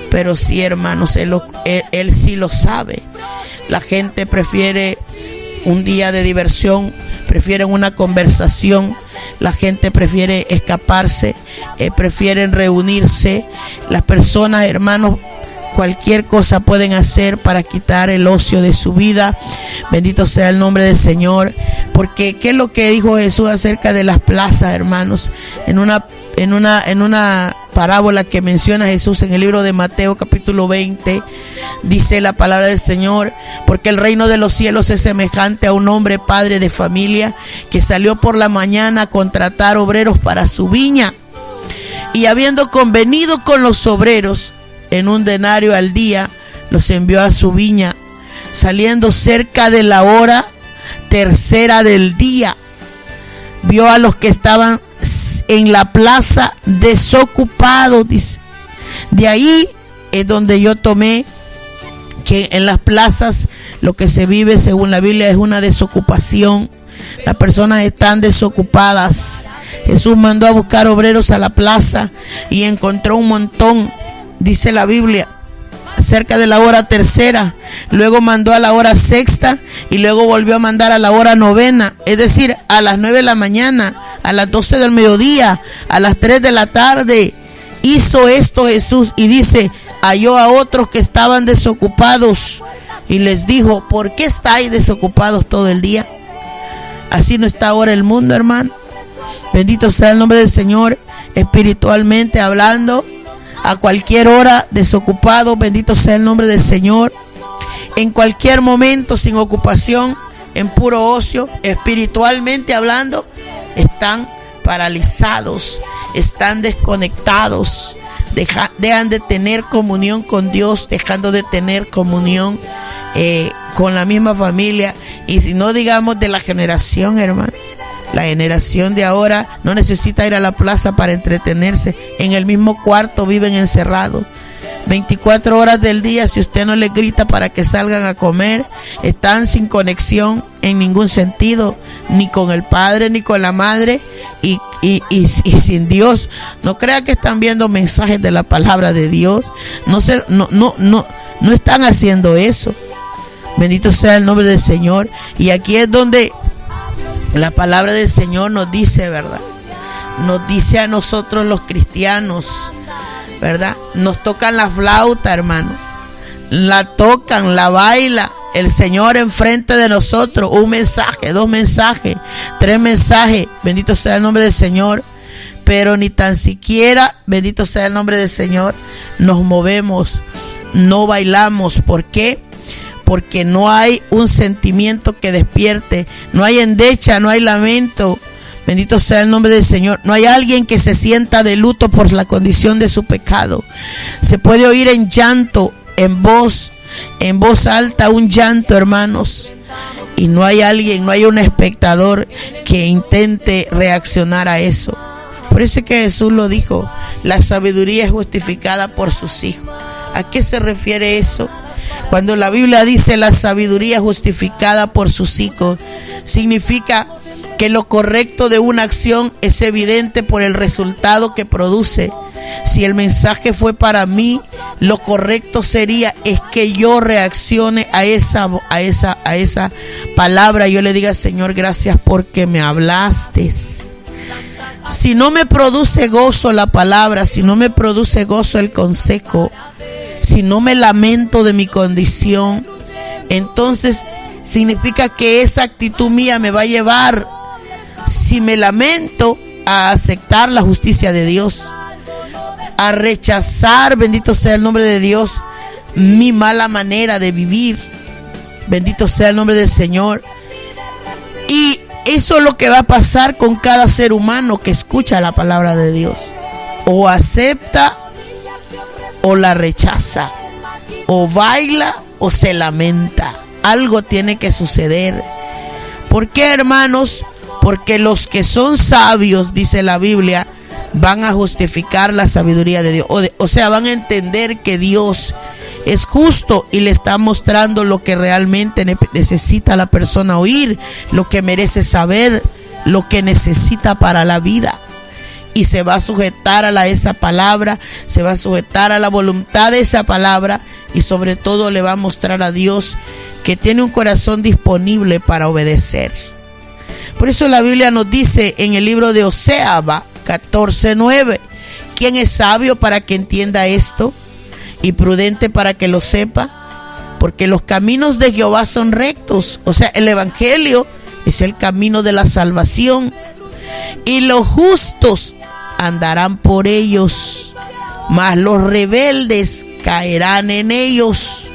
Pero sí, hermanos, él sí lo sabe. La gente prefiere un día de diversión, prefieren una conversación, la gente prefiere escaparse, prefieren reunirse. Las personas, hermanos, cualquier cosa pueden hacer para quitar el ocio de su vida. Bendito sea el nombre del Señor. Porque ¿qué es lo que dijo Jesús acerca de las plazas, hermanos? En una parábola que menciona Jesús en el libro de Mateo capítulo 20, dice la palabra del Señor: porque el reino de los cielos es semejante a un hombre padre de familia que salió por la mañana a contratar obreros para su viña, y habiendo convenido con los obreros en un denario al día, los envió a su viña. Saliendo cerca de la hora tercera del día, vio a los que estaban en la plaza desocupados, dice. De ahí es donde yo tomé que en las plazas lo que se vive, según la Biblia, es una desocupación. Las personas están desocupadas. Jesús mandó a buscar obreros a la plaza y encontró un montón, dice la Biblia, cerca de la hora tercera. Luego mandó a la hora sexta y luego volvió a mandar a la hora novena, es decir, a las 9 de la mañana, a las 12 del mediodía, a las 3 de la tarde. Hizo esto Jesús, y dice: halló a otros que estaban desocupados y les dijo: ¿por qué estáis desocupados todo el día? Así no está ahora el mundo, hermano. Bendito sea el nombre del Señor. Espiritualmente hablando, a cualquier hora desocupado, bendito sea el nombre del Señor. En cualquier momento sin ocupación, en puro ocio, espiritualmente hablando, están paralizados, están desconectados, dejan de tener comunión con Dios, dejando de tener comunión con la misma familia. Y si no digamos de la generación, hermano, la generación de ahora no necesita ir a la plaza para entretenerse. En el mismo cuarto viven encerrados 24 horas del día. Si usted no les grita para que salgan a comer, están sin conexión en ningún sentido, ni con el padre ni con la madre, y sin Dios. No crea que están viendo mensajes de la palabra de Dios. No están haciendo eso. Bendito sea el nombre del Señor. Y aquí es donde la palabra del Señor nos dice, ¿verdad? Nos dice a nosotros los cristianos, ¿verdad? Nos tocan la flauta, hermano. La tocan, la baila el Señor enfrente de nosotros. Un mensaje, 2 mensajes, 3 mensajes. Bendito sea el nombre del Señor. Pero ni tan siquiera, bendito sea el nombre del Señor, nos movemos, no bailamos. ¿Por qué? Porque no hay un sentimiento que despierte, no hay endecha, no hay lamento. Bendito sea el nombre del Señor. No hay alguien que se sienta de luto por la condición de su pecado. Se puede oír en llanto, en voz alta, un llanto, hermanos. Y no hay alguien, no hay un espectador que intente reaccionar a eso. Por eso es que Jesús lo dijo: la sabiduría es justificada por sus hijos. ¿A qué se refiere eso? Cuando la Biblia dice la sabiduría justificada por sus hijos, significa que lo correcto de una acción es evidente por el resultado que produce. Si el mensaje fue para mí, lo correcto sería es que yo reaccione a esa palabra. Yo le diga: Señor, gracias porque me hablaste. Si no me produce gozo la palabra, si no me produce gozo el consejo, si no me lamento de mi condición, entonces significa que esa actitud mía me va a llevar, si me lamento, a aceptar la justicia de Dios, a rechazar, bendito sea el nombre de Dios, mi mala manera de vivir. Bendito sea el nombre del Señor. Y eso es lo que va a pasar con cada ser humano que escucha la palabra de Dios. O acepta o la rechaza, o baila o se lamenta. Algo tiene que suceder. ¿Por qué, hermanos? Porque los que son sabios, dice la Biblia, van a justificar la sabiduría de Dios. O sea, van a entender que Dios es justo y le está mostrando lo que realmente necesita la persona oír, lo que merece saber, lo que necesita para la vida. Y se va a sujetar a esa palabra, se va a sujetar a la voluntad de esa palabra, y sobre todo le va a mostrar a Dios que tiene un corazón disponible para obedecer. Por eso la Biblia nos dice en el libro de Oseas 14:9: ¿quién es sabio para que entienda esto? Y prudente para que lo sepa. Porque los caminos de Jehová son rectos. O sea, el evangelio es el camino de la salvación, y los justos andarán por ellos. mas los rebeldes caerán en ellos.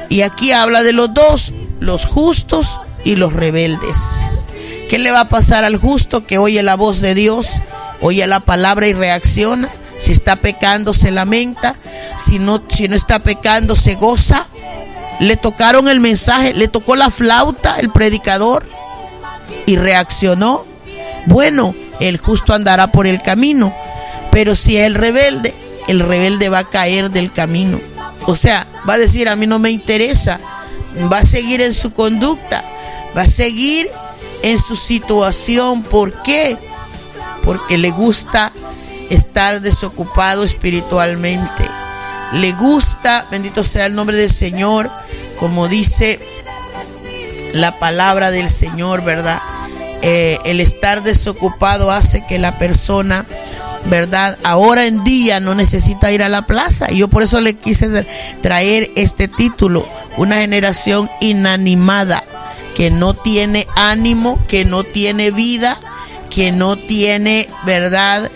Y aquí habla de los dos, los justos y los rebeldes. ¿Qué le va a pasar al justo que oye la voz de Dios, oye la palabra y reacciona? Si está pecando, se lamenta. Si no está pecando, se goza. Le tocaron el mensaje, le tocó la flauta el predicador y reaccionó. Bueno, el justo andará por el camino, pero si es el rebelde va a caer del camino. O sea, va a decir, a mí no me interesa. Va a seguir en su conducta, va a seguir en su situación. ¿Por qué? Porque le gusta estar desocupado espiritualmente. Le gusta, bendito sea el nombre del Señor, como dice la palabra del Señor, ¿verdad? El estar desocupado hace que la persona, ¿verdad?, ahora en día no necesita ir a la plaza. Y yo por eso le quise traer este título: una generación inanimada, que no tiene ánimo, que no tiene vida, que no tiene, ¿verdad?,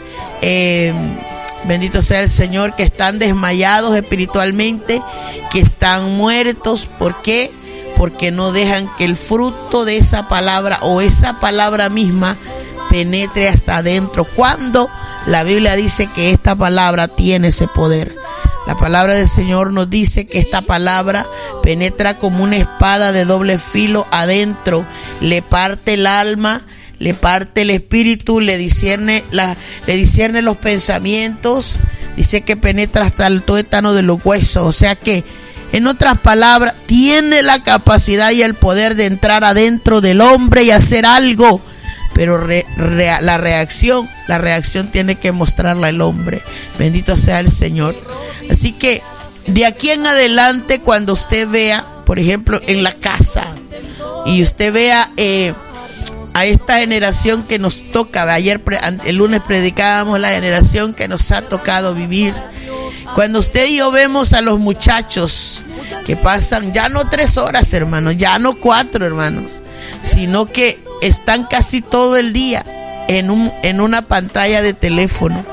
bendito sea el Señor, que están desmayados espiritualmente, que están muertos. ¿Por qué? Porque no dejan que el fruto de esa palabra o esa palabra misma penetre hasta adentro, cuando la Biblia dice que esta palabra tiene ese poder. La palabra del Señor nos dice que esta palabra penetra como una espada de doble filo adentro, le parte el alma, le parte el espíritu, le discierne los pensamientos. Dice que penetra hasta el tuétano de los huesos. O sea que, en otras palabras, tiene la capacidad y el poder de entrar adentro del hombre y hacer algo. Pero la reacción tiene que mostrarla el hombre. Bendito sea el Señor. Así que de aquí en adelante, cuando usted vea, por ejemplo, en la casa, y usted vea a esta generación que nos toca, el lunes predicábamos la generación que nos ha tocado vivir. Cuando usted y yo vemos a los muchachos que pasan ya no 3 horas, hermanos, ya no 4, hermanos, sino que están casi todo el día en una pantalla de teléfono,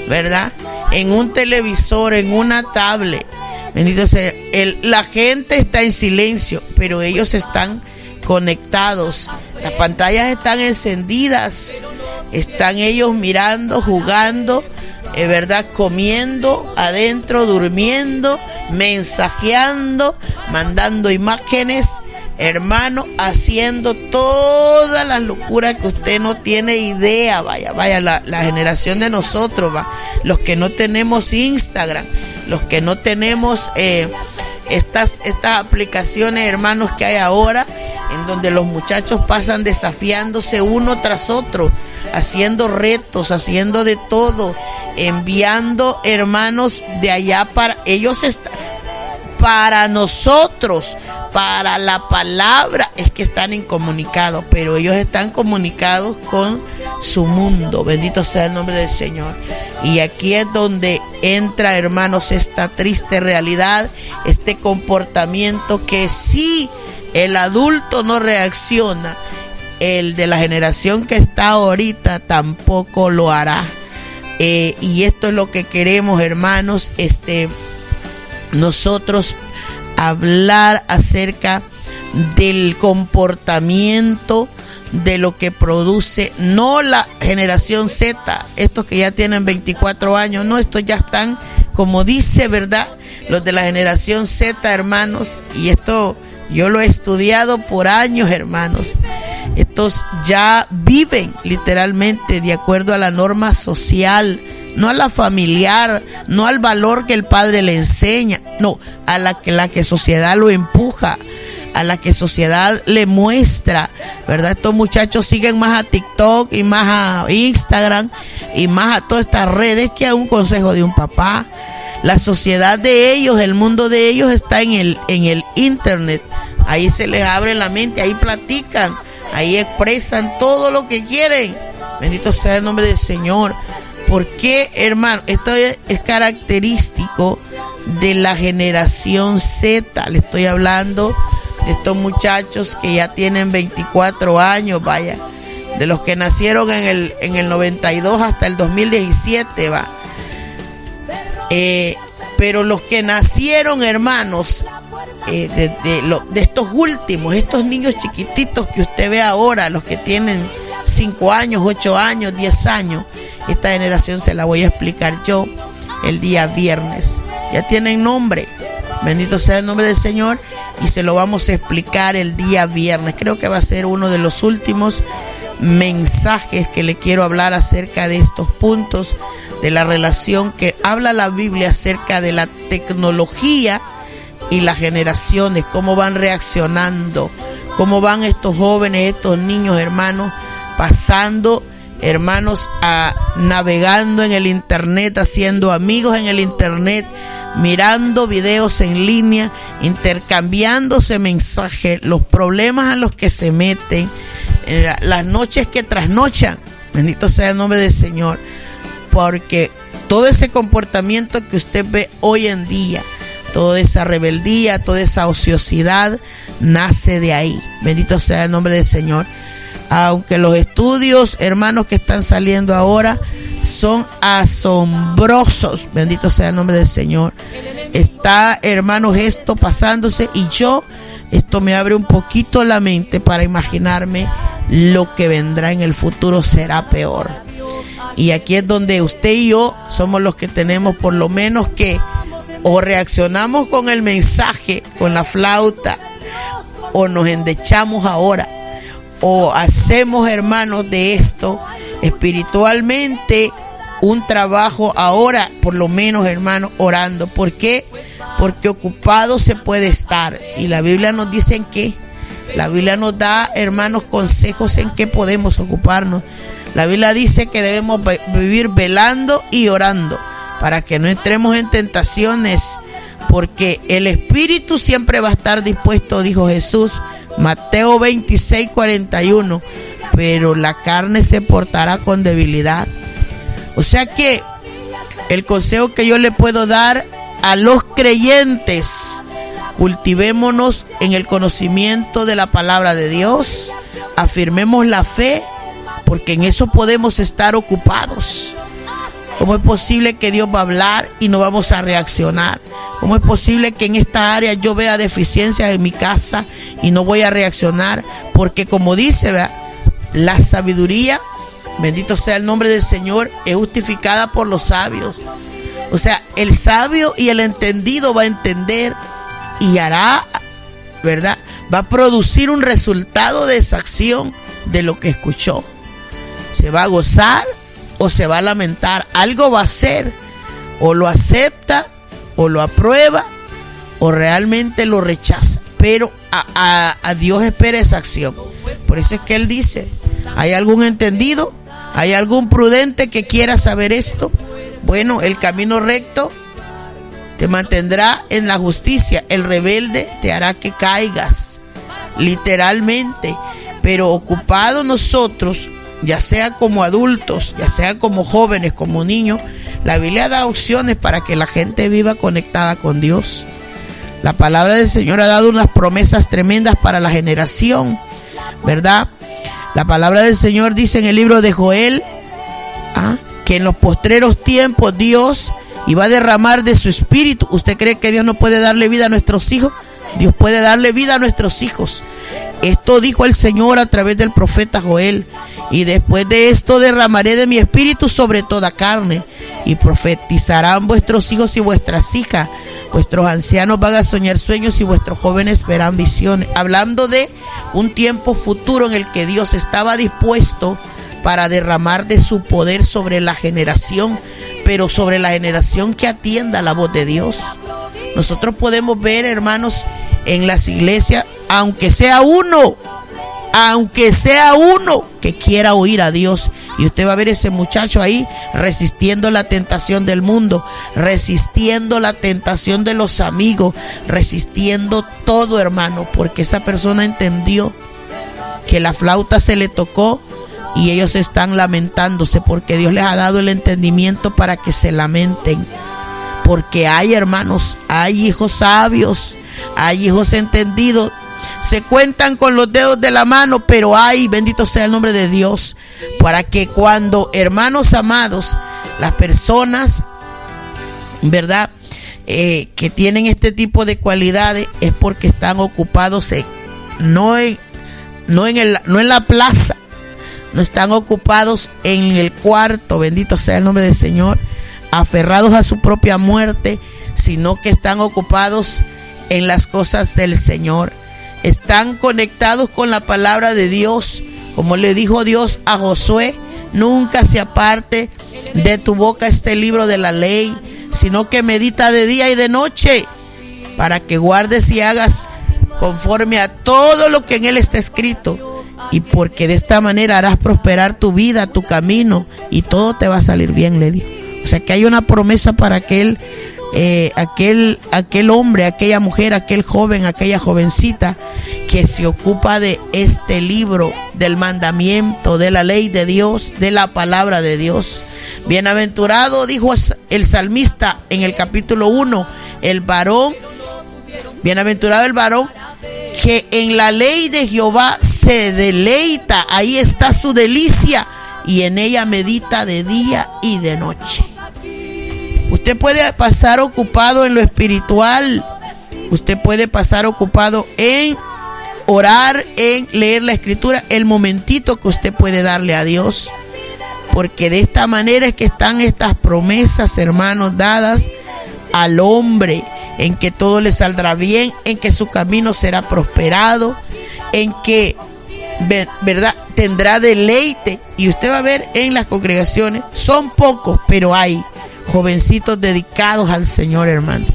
¿verdad?, en un televisor, en una tablet. Bendito sea, la gente está en silencio, pero ellos están conectados. Las pantallas están encendidas, están ellos mirando, jugando, ¿verdad?, comiendo adentro, durmiendo, mensajeando, mandando imágenes, hermano, haciendo todas las locuras que usted no tiene idea. Vaya, la generación de nosotros, los que no tenemos Instagram, los que no tenemos estas aplicaciones, hermanos, que hay ahora, en donde los muchachos pasan desafiándose uno tras otro, haciendo retos, haciendo de todo, enviando, hermanos, de allá para ellos, para nosotros, para la palabra, es que están incomunicados, pero ellos están comunicados con su mundo. Bendito sea el nombre del Señor. Y aquí es donde entra, hermanos, esta triste realidad, este comportamiento que si el adulto no reacciona, el de la generación que está ahorita tampoco lo hará. Y esto es lo que queremos, hermanos, nosotros hablar acerca del comportamiento de lo que produce, no la generación Z, estos que ya tienen 24 años, no, estos ya están, como dice, ¿verdad?, los de la generación Z, hermanos, y esto yo lo he estudiado por años, hermanos. Estos ya viven literalmente de acuerdo a la norma social, no a la familiar, no al valor que el padre le enseña, no, a la que sociedad lo empuja, a la que sociedad le muestra, ¿verdad? Estos muchachos siguen más a TikTok y más a Instagram y más a todas estas redes que a un consejo de un papá. La sociedad de ellos, el mundo de ellos está en el internet. Ahí se les abre la mente, ahí platican, ahí expresan todo lo que quieren. Bendito sea el nombre del Señor. ¿Por qué, hermano? Esto es característico de la generación Z. Le estoy hablando de estos muchachos que ya tienen 24 años, vaya, de los que nacieron en el 92 hasta el 2017, va. Pero los que nacieron, hermanos, de estos últimos, estos niños chiquititos que usted ve ahora, los que tienen 5 años, 8 años, 10 años, esta generación se la voy a explicar yo el día viernes. Ya tienen nombre, bendito sea el nombre del Señor, y se lo vamos a explicar el día viernes. Creo que va a ser uno de los últimos mensajes que le quiero hablar acerca de estos puntos de la relación que habla la Biblia acerca de la tecnología y las generaciones, cómo van reaccionando, cómo van estos jóvenes, estos niños, hermanos, pasando, hermanos, navegando en el internet, haciendo amigos en el internet, mirando videos en línea, intercambiándose mensajes, los problemas a los que se meten, las noches que trasnochan, bendito sea el nombre del Señor, porque todo ese comportamiento que usted ve hoy en día, toda esa rebeldía, toda esa ociosidad, nace de ahí, bendito sea el nombre del Señor. Aunque los estudios, hermanos, que están saliendo ahora son asombrosos, bendito sea el nombre del Señor. Está, hermanos, esto pasándose, y esto me abre un poquito la mente para imaginarme lo que vendrá en el futuro. Será peor. Y aquí es donde usted y yo somos los que tenemos por lo menos que o reaccionamos con el mensaje, con la flauta, o nos endechamos ahora, o hacemos, hermanos, de esto espiritualmente un trabajo ahora, por lo menos, hermanos, orando. ¿Por qué? Porque ocupado se puede estar, y la Biblia nos dice en qué. La Biblia nos da, hermanos, consejos en qué podemos ocuparnos. La Biblia dice que debemos vivir velando y orando para que no entremos en tentaciones, porque el espíritu siempre va a estar dispuesto, dijo Jesús, Mateo 26:41, pero la carne se portará con debilidad. O sea que el consejo que yo le puedo dar a los creyentes: cultivémonos en el conocimiento de la palabra de Dios, afirmemos la fe, porque en eso podemos estar ocupados. ¿Cómo es posible que Dios va a hablar y no vamos a reaccionar? ¿Cómo es posible que en esta área yo vea deficiencias en mi casa y no voy a reaccionar? Porque como dice, ¿verdad?, la sabiduría, bendito sea el nombre del Señor, es justificada por los sabios. O sea, el sabio y el entendido va a entender y hará, ¿verdad?, va a producir un resultado de esa acción de lo que escuchó. Se va a gozar o se va a lamentar. Algo va a hacer, o lo acepta, o lo aprueba, o realmente lo rechaza. Pero a Dios espera esa acción. Por eso es que Él dice: ¿hay algún entendido? ¿Hay algún prudente que quiera saber esto? Bueno, el camino recto te mantendrá en la justicia, el rebelde te hará que caigas, literalmente. Pero ocupados nosotros, ya sea como adultos, ya sea como jóvenes, como niños, la Biblia da opciones para que la gente viva conectada con Dios. La palabra del Señor ha dado unas promesas tremendas para la generación, ¿verdad? La palabra del Señor dice en el libro de Joel, que en los postreros tiempos Dios iba a derramar de su espíritu. ¿Usted cree que Dios no puede darle vida a nuestros hijos? Dios puede darle vida a nuestros hijos. Esto dijo el Señor a través del profeta Joel: y después de esto derramaré de mi espíritu sobre toda carne, y profetizarán vuestros hijos y vuestras hijas, vuestros ancianos van a soñar sueños y vuestros jóvenes verán visiones. Hablando de un tiempo futuro en el que Dios estaba dispuesto para derramar de su poder sobre la generación, pero sobre la generación que atienda la voz de Dios. Nosotros podemos ver, hermanos, en las iglesias, aunque sea uno que quiera oír a Dios, y usted va a ver ese muchacho ahí resistiendo la tentación del mundo, resistiendo la tentación de los amigos, resistiendo todo, hermano, porque esa persona entendió que la flauta se le tocó y ellos están lamentándose porque Dios les ha dado el entendimiento para que se lamenten. Porque hay, hermanos, hay hijos sabios, hay hijos entendidos. Se cuentan con los dedos de la mano, pero hay, bendito sea el nombre de Dios, para que cuando, hermanos amados, las personas ¿verdad? Que tienen este tipo de cualidades es porque están ocupados no en la plaza, no están ocupados en el cuarto, bendito sea el nombre del Señor, aferrados a su propia muerte, sino que están ocupados en las cosas del Señor. Están conectados con la palabra de Dios, como le dijo Dios a Josué: nunca se aparte de tu boca este libro de la ley, sino que medita de día y de noche, para que guardes y hagas conforme a todo lo que en él está escrito, y porque de esta manera harás prosperar tu vida, tu camino, y todo te va a salir bien, le dijo. O sea que hay una promesa para aquel hombre, aquella mujer, aquel joven, aquella jovencita que se ocupa de este libro, del mandamiento, de la ley de Dios, de la palabra de Dios. Bienaventurado, dijo el salmista en el capítulo 1, bienaventurado el varón que en la ley de Jehová se deleita, ahí está su delicia, y en ella medita de día y de noche. Usted puede pasar ocupado en lo espiritual, usted puede pasar ocupado en orar, en leer la escritura, el momentito que usted puede darle a Dios, porque de esta manera es que están estas promesas, hermanos, dadas al hombre, en que todo le saldrá bien, en que su camino será prosperado, en que, ¿verdad?, tendrá deleite. Y usted va a ver en las congregaciones, son pocos, pero hay jovencitos dedicados al Señor, hermano.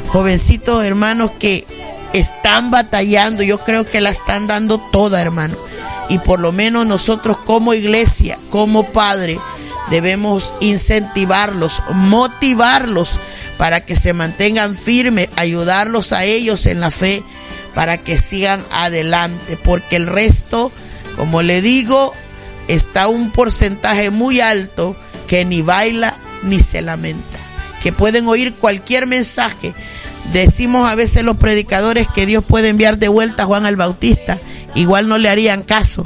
Jovencitos, hermanos, que están batallando. Yo creo que la están dando toda, hermano. Y por lo menos nosotros como iglesia, como padre, debemos incentivarlos, motivarlos para que se mantengan firmes, ayudarlos a ellos en la fe para que sigan adelante. Porque el resto, como le digo, está un porcentaje muy alto que ni baila ni se lamenta, que pueden oír cualquier mensaje. Decimos a veces los predicadores que Dios puede enviar de vuelta a Juan el Bautista, igual no le harían caso.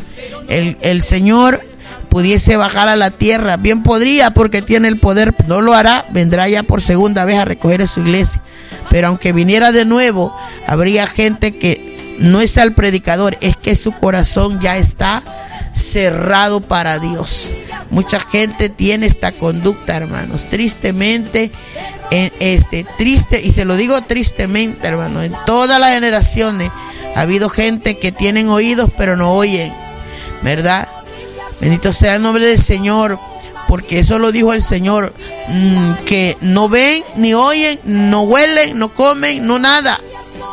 El Señor pudiese bajar a la tierra, bien podría, porque tiene el poder, no lo hará, vendrá ya por segunda vez a recoger a su iglesia. Pero aunque viniera de nuevo, habría gente que no es al predicador, es que su corazón ya está cerrado para Dios. Mucha gente tiene esta conducta, hermanos, tristemente, triste, y se lo digo tristemente, hermano, en todas las generaciones ha habido gente que tienen oídos pero no oyen, ¿verdad? Bendito sea el nombre del Señor, porque eso lo dijo el Señor, que no ven ni oyen, no huelen, no comen, no nada,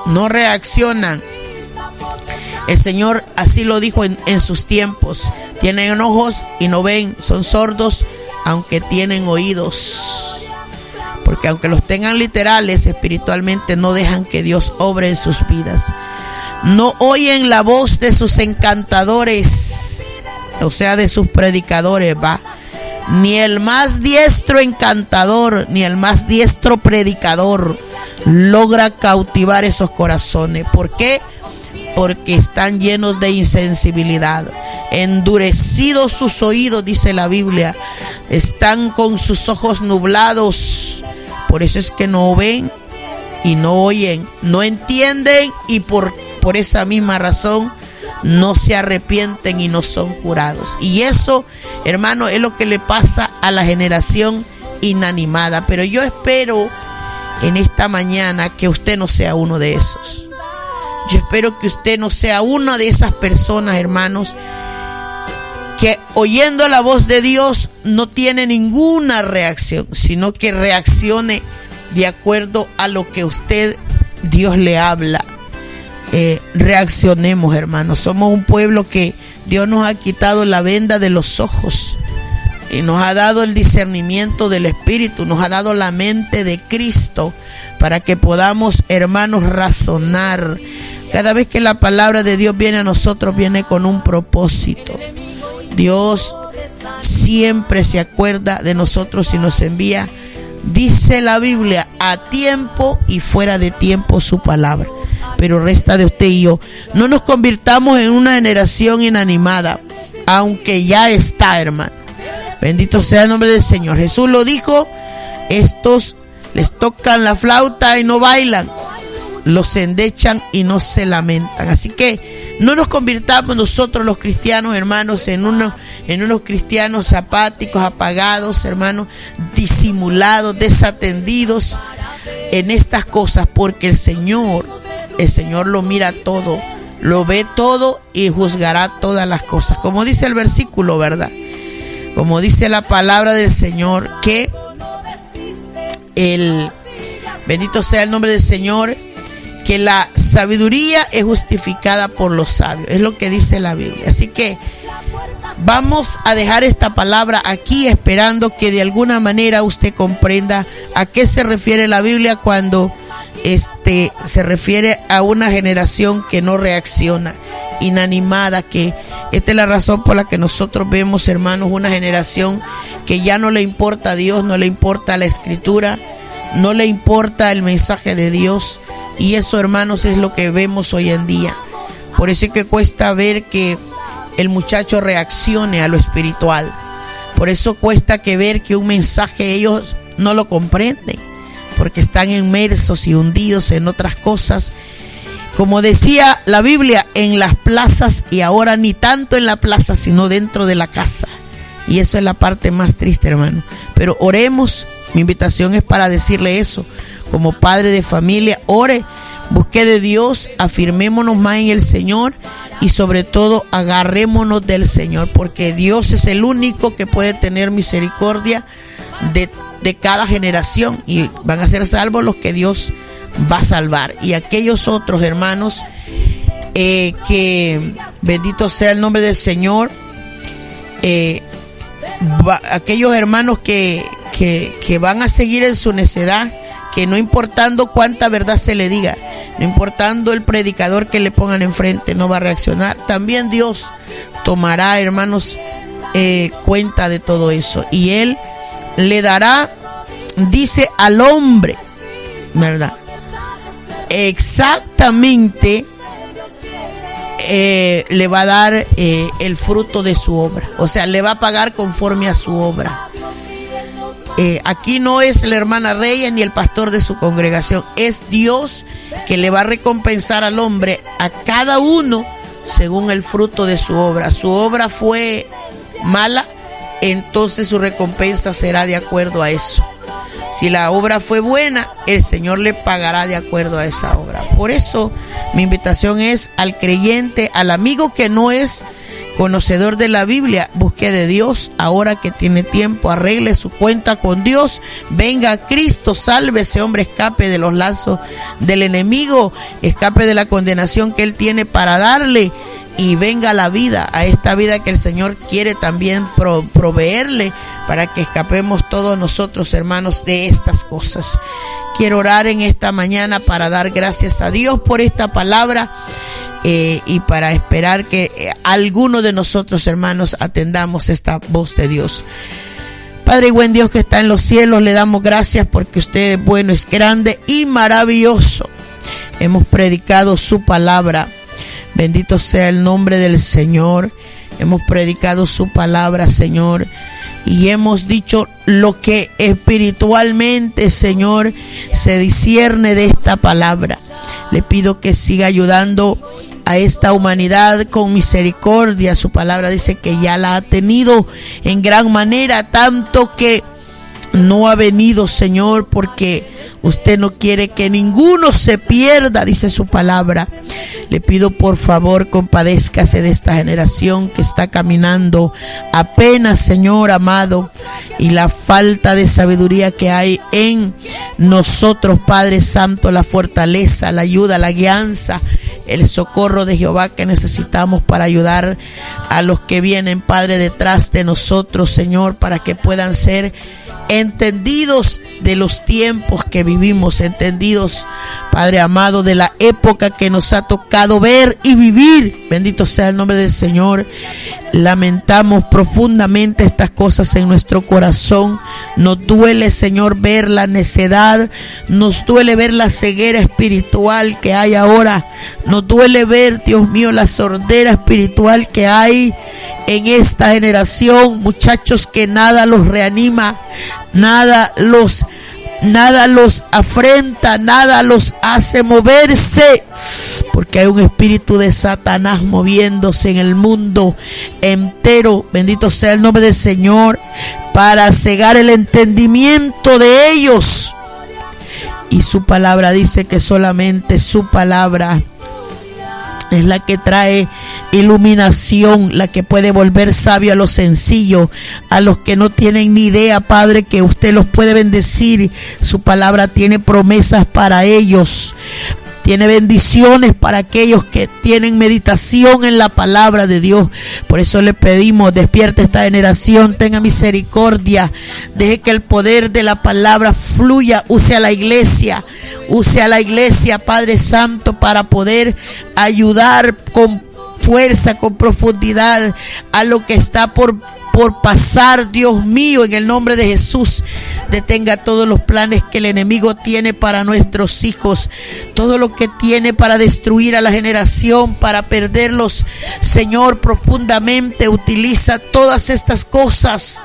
no reaccionan. El Señor así lo dijo en sus tiempos. Tienen ojos y no ven, son sordos aunque tienen oídos. Porque aunque los tengan literales, espiritualmente no dejan que Dios obre en sus vidas. No oyen la voz de sus encantadores, o sea, de sus predicadores, va. Ni el más diestro encantador, ni el más diestro predicador logra cautivar esos corazones. ¿Por qué? Porque están llenos de insensibilidad, endurecidos sus oídos, dice la Biblia, están con sus ojos nublados. Por eso es que no ven y no oyen, no entienden, y por esa misma razón no se arrepienten y no son curados. Y eso, hermano, es lo que le pasa a la generación inanimada. Pero yo espero en esta mañana que usted no sea uno de esos. Yo espero que usted no sea una de esas personas, hermanos, que oyendo la voz de Dios no tiene ninguna reacción, sino que reaccione de acuerdo a lo que Dios le habla. Reaccionemos, hermanos. Somos un pueblo que Dios nos ha quitado la venda de los ojos y nos ha dado el discernimiento del Espíritu, nos ha dado la mente de Cristo para que podamos, hermanos, razonar. Cada vez que la palabra de Dios viene a nosotros, viene con un propósito. Dios siempre se acuerda de nosotros y nos envía, dice la Biblia, a tiempo y fuera de tiempo su palabra. Pero resta de usted y yo, no nos convirtamos en una generación inanimada, aunque ya está, hermano. Bendito sea el nombre del Señor. Jesús lo dijo, estos Les tocan la flauta y no bailan. Los endechan y no se lamentan. Así que no nos convirtamos nosotros los cristianos, hermanos, en unos cristianos apáticos, apagados, hermanos, disimulados, desatendidos en estas cosas, porque el Señor lo mira todo, lo ve todo y juzgará todas las cosas. Como dice el versículo, ¿verdad? Como dice la palabra del Señor, que bendito sea el nombre del Señor, que la sabiduría es justificada por los sabios. Es lo que dice la Biblia. Así que vamos a dejar esta palabra aquí, esperando que de alguna manera usted comprenda a qué se refiere la Biblia cuando se refiere a una generación que no reacciona, inanimada, que esta es la razón por la que nosotros vemos, hermanos, una generación que ya no le importa a Dios, no le importa la Escritura, no le importa el mensaje de Dios. Y eso, hermanos, es lo que vemos hoy en día. Por eso es que cuesta ver que el muchacho reaccione a lo espiritual. Por eso cuesta ver que un mensaje ellos no lo comprenden, porque están inmersos y hundidos en otras cosas. Como decía la Biblia, en las plazas, y ahora ni tanto en la plaza, sino dentro de la casa. Y eso es la parte más triste, hermano. Pero oremos. Mi invitación es para decirle eso. Como padre de familia, ore, busque de Dios, afirmémonos más en el Señor y sobre todo agarrémonos del Señor, porque Dios es el único que puede tener misericordia de cada generación, y van a ser salvos los que Dios va a salvar. Y aquellos otros, hermanos, que bendito sea el nombre del Señor, aquellos hermanos que van a seguir en su necedad, que no importando cuánta verdad se le diga, no importando el predicador que le pongan enfrente, no va a reaccionar. También Dios tomará, hermanos, cuenta de todo eso, y Él le dará, dice, al hombre, ¿verdad?, exactamente, le va a dar el fruto de su obra. O sea, le va a pagar conforme a su obra. Aquí no es la hermana Reyes ni el pastor de su congregación, es Dios que le va a recompensar al hombre, a cada uno según el fruto de su obra. Su obra fue mala, entonces su recompensa será de acuerdo a eso. Si la obra fue buena, el Señor le pagará de acuerdo a esa obra. Por eso mi invitación es al creyente, al amigo que no es conocedor de la Biblia, busque de Dios ahora que tiene tiempo, arregle su cuenta con Dios, venga a Cristo, salve ese hombre, escape de los lazos del enemigo, escape de la condenación que él tiene para darle, y venga a la vida, a esta vida que el Señor quiere también proveerle, para que escapemos todos nosotros, hermanos, de estas cosas. Quiero orar en esta mañana para dar gracias a Dios por esta palabra, y para esperar que alguno de nosotros, hermanos, atendamos esta voz de Dios. Padre y buen Dios que está en los cielos, le damos gracias porque usted es bueno, es grande y maravilloso. Hemos predicado su palabra. Bendito sea el nombre del Señor. Hemos predicado su palabra, Señor, y hemos dicho lo que espiritualmente, Señor, se discierne de esta palabra. Le pido que siga ayudando a esta humanidad con misericordia. Su palabra dice que ya la ha tenido en gran manera, tanto que no ha venido, Señor, porque usted no quiere que ninguno se pierda, dice su palabra. Le pido por favor, compadézcase de esta generación que está caminando apenas, Señor amado, y la falta de sabiduría que hay en nosotros, Padre Santo, la fortaleza, la ayuda, la guianza, el socorro de Jehová que necesitamos para ayudar a los que vienen, Padre, detrás de nosotros, Señor, para que puedan ser entendidos de los tiempos que vivimos, entendidos, Padre amado, de la época que nos ha tocado ver y vivir. Bendito sea el nombre del Señor. Lamentamos profundamente estas cosas en nuestro corazón. Nos duele, Señor, ver la necedad, nos duele ver la ceguera espiritual que hay ahora, nos duele ver, Dios mío, la sordera espiritual que hay en esta generación. Muchachos que nada los reanima, nada los nada los afrenta, nada los hace moverse, porque hay un espíritu de Satanás moviéndose en el mundo entero. Bendito sea el nombre del Señor, para cegar el entendimiento de ellos. Y su palabra dice que solamente su palabra es la que trae iluminación, la que puede volver sabio a los sencillos, a los que no tienen ni idea, Padre, que usted los puede bendecir. Su palabra tiene promesas para ellos. Tiene bendiciones para aquellos que tienen meditación en la palabra de Dios. Por eso le pedimos, despierte esta generación, tenga misericordia, deje que el poder de la palabra fluya, use a la iglesia, Padre Santo, para poder ayudar con fuerza, con profundidad a lo que está por pasar. Dios mío, en el nombre de Jesús, detenga todos los planes que el enemigo tiene para nuestros hijos, todo lo que tiene para destruir a la generación, para perderlos, Señor, profundamente. Utiliza todas estas cosas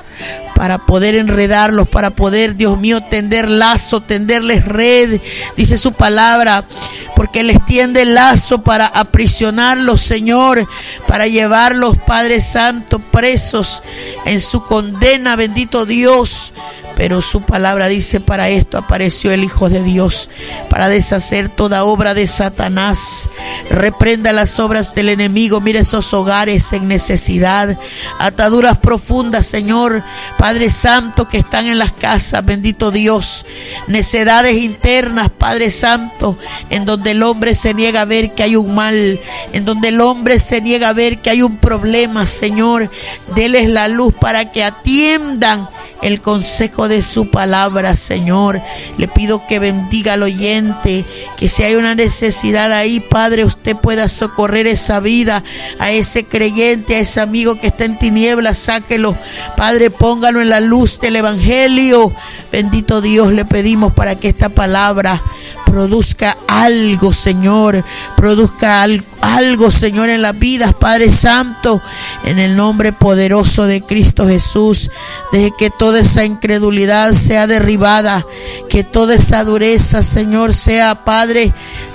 para poder enredarlos, para poder, Dios mío, tender lazo, tenderles red, dice su palabra, porque les tiende lazo para aprisionarlos, Señor, para llevarlos, Padre Santo, presos en su condena, bendito Dios. Pero su palabra dice, para esto apareció el Hijo de Dios, para deshacer toda obra de Satanás. Reprenda las obras del enemigo. Mire esos hogares en necesidad, ataduras profundas, Señor, Padre Santo, que están en las casas, bendito Dios. Necedades internas, Padre Santo, en donde el hombre se niega a ver que hay un mal, en donde el hombre se niega a ver que hay un problema, Señor. Deles la luz para que atiendan el consejo de su palabra, Señor. Le pido que bendiga al oyente, que si hay una necesidad ahí, Padre, usted pueda socorrer esa vida, a ese creyente, a ese amigo que está en tinieblas, sáquelo, Padre, póngalo en la luz del evangelio. Bendito Dios, le pedimos para que esta palabra produzca algo, Señor, produzca algo, Señor, en las vidas, Padre Santo, en el nombre poderoso de Cristo Jesús. Deje que toda esa incredulidad sea derribada, que toda esa dureza, Señor, sea, Padre,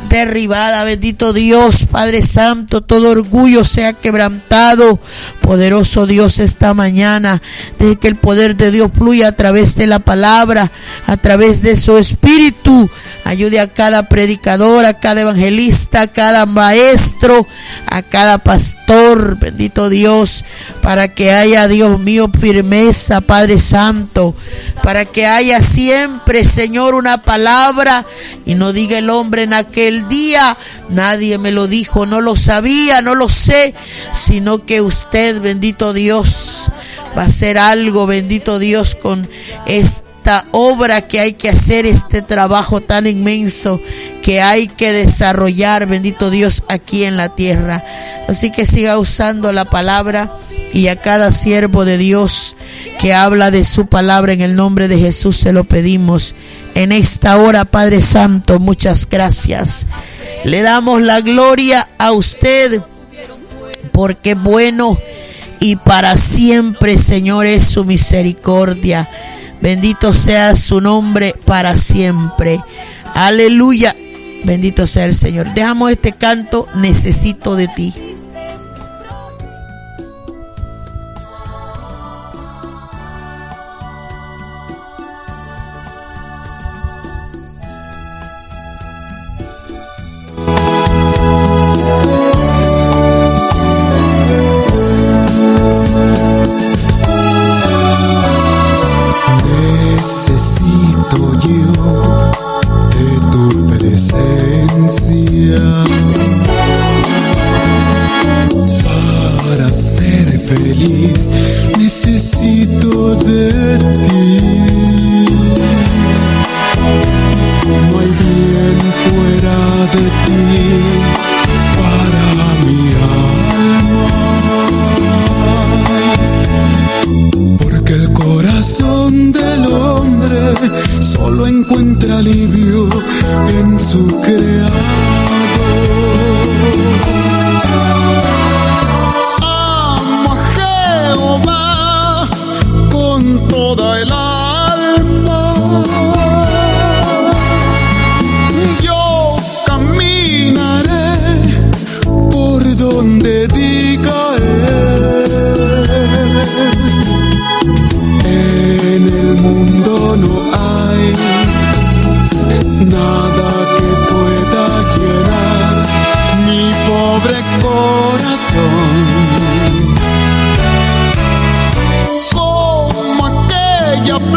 derribada. Bendito Dios, Padre Santo, todo orgullo sea quebrantado. Poderoso Dios, esta mañana deje que el poder de Dios fluya a través de la palabra, a través de su espíritu. Ayude a cada predicador, a cada evangelista, a cada maestro, a cada pastor, bendito Dios, para que haya, Dios mío, firmeza, Padre Santo, para que haya siempre, Señor, una palabra y no diga el hombre en aquel día, nadie me lo dijo, no lo sabía, no lo sé, sino que usted, bendito Dios, va a hacer algo, bendito Dios, con esta obra que hay que hacer, este trabajo tan inmenso que hay que desarrollar, bendito Dios, aquí en la tierra. Así que siga usando la palabra, y a cada siervo de Dios que habla de su palabra, en el nombre de Jesús se lo pedimos en esta hora, Padre Santo. Muchas gracias, le damos la gloria a usted, porque es bueno y para siempre, Señor, es su misericordia. Bendito sea su nombre para siempre. Aleluya. Bendito sea el Señor. Dejamos este canto, Necesito de ti. Necesito yo de tu presencia para ser feliz. Necesito de ti. No hay bien fuera de ti para mi alma, porque el corazón del hombre solo encuentra alivio en su creador. Amo a Jehová con toda el alma,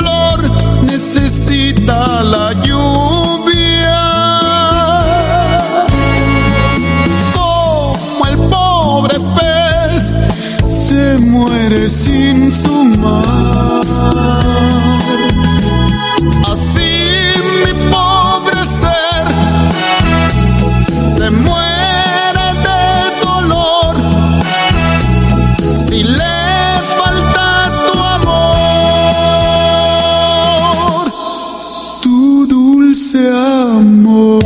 flor necesita la lluvia, como el pobre pez se muere sin su mar, así mi pobre ser se muere de dolor si le falta tu amor, tu dulce amor.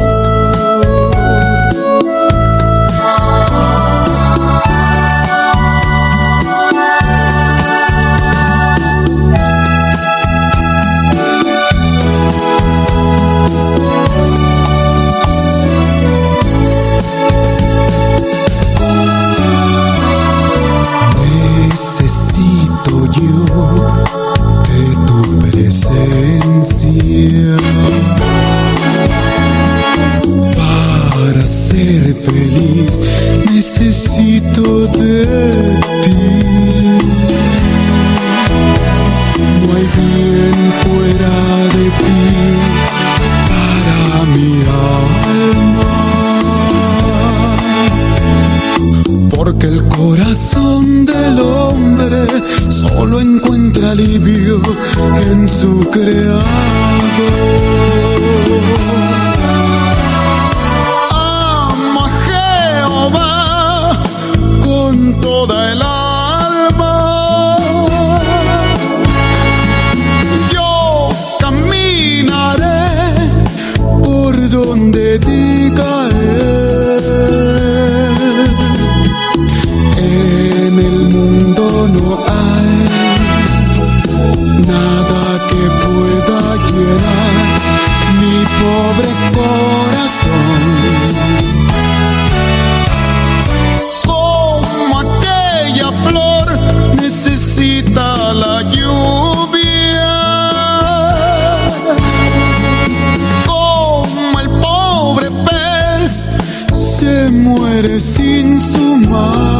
Necesito yo de tu presencia para ser feliz. Necesito de ti. No hay bien fuera de ti para mi alma, porque el corazón del hombre solo encuentra alivio en su Creador. Amo a Jehová con toda el alma, yo caminaré por donde diga Él. En el mundo no hay nada que pueda llenar mi pobre corazón, como aquella flor necesita la lluvia, como el pobre pez se muere sin su mar,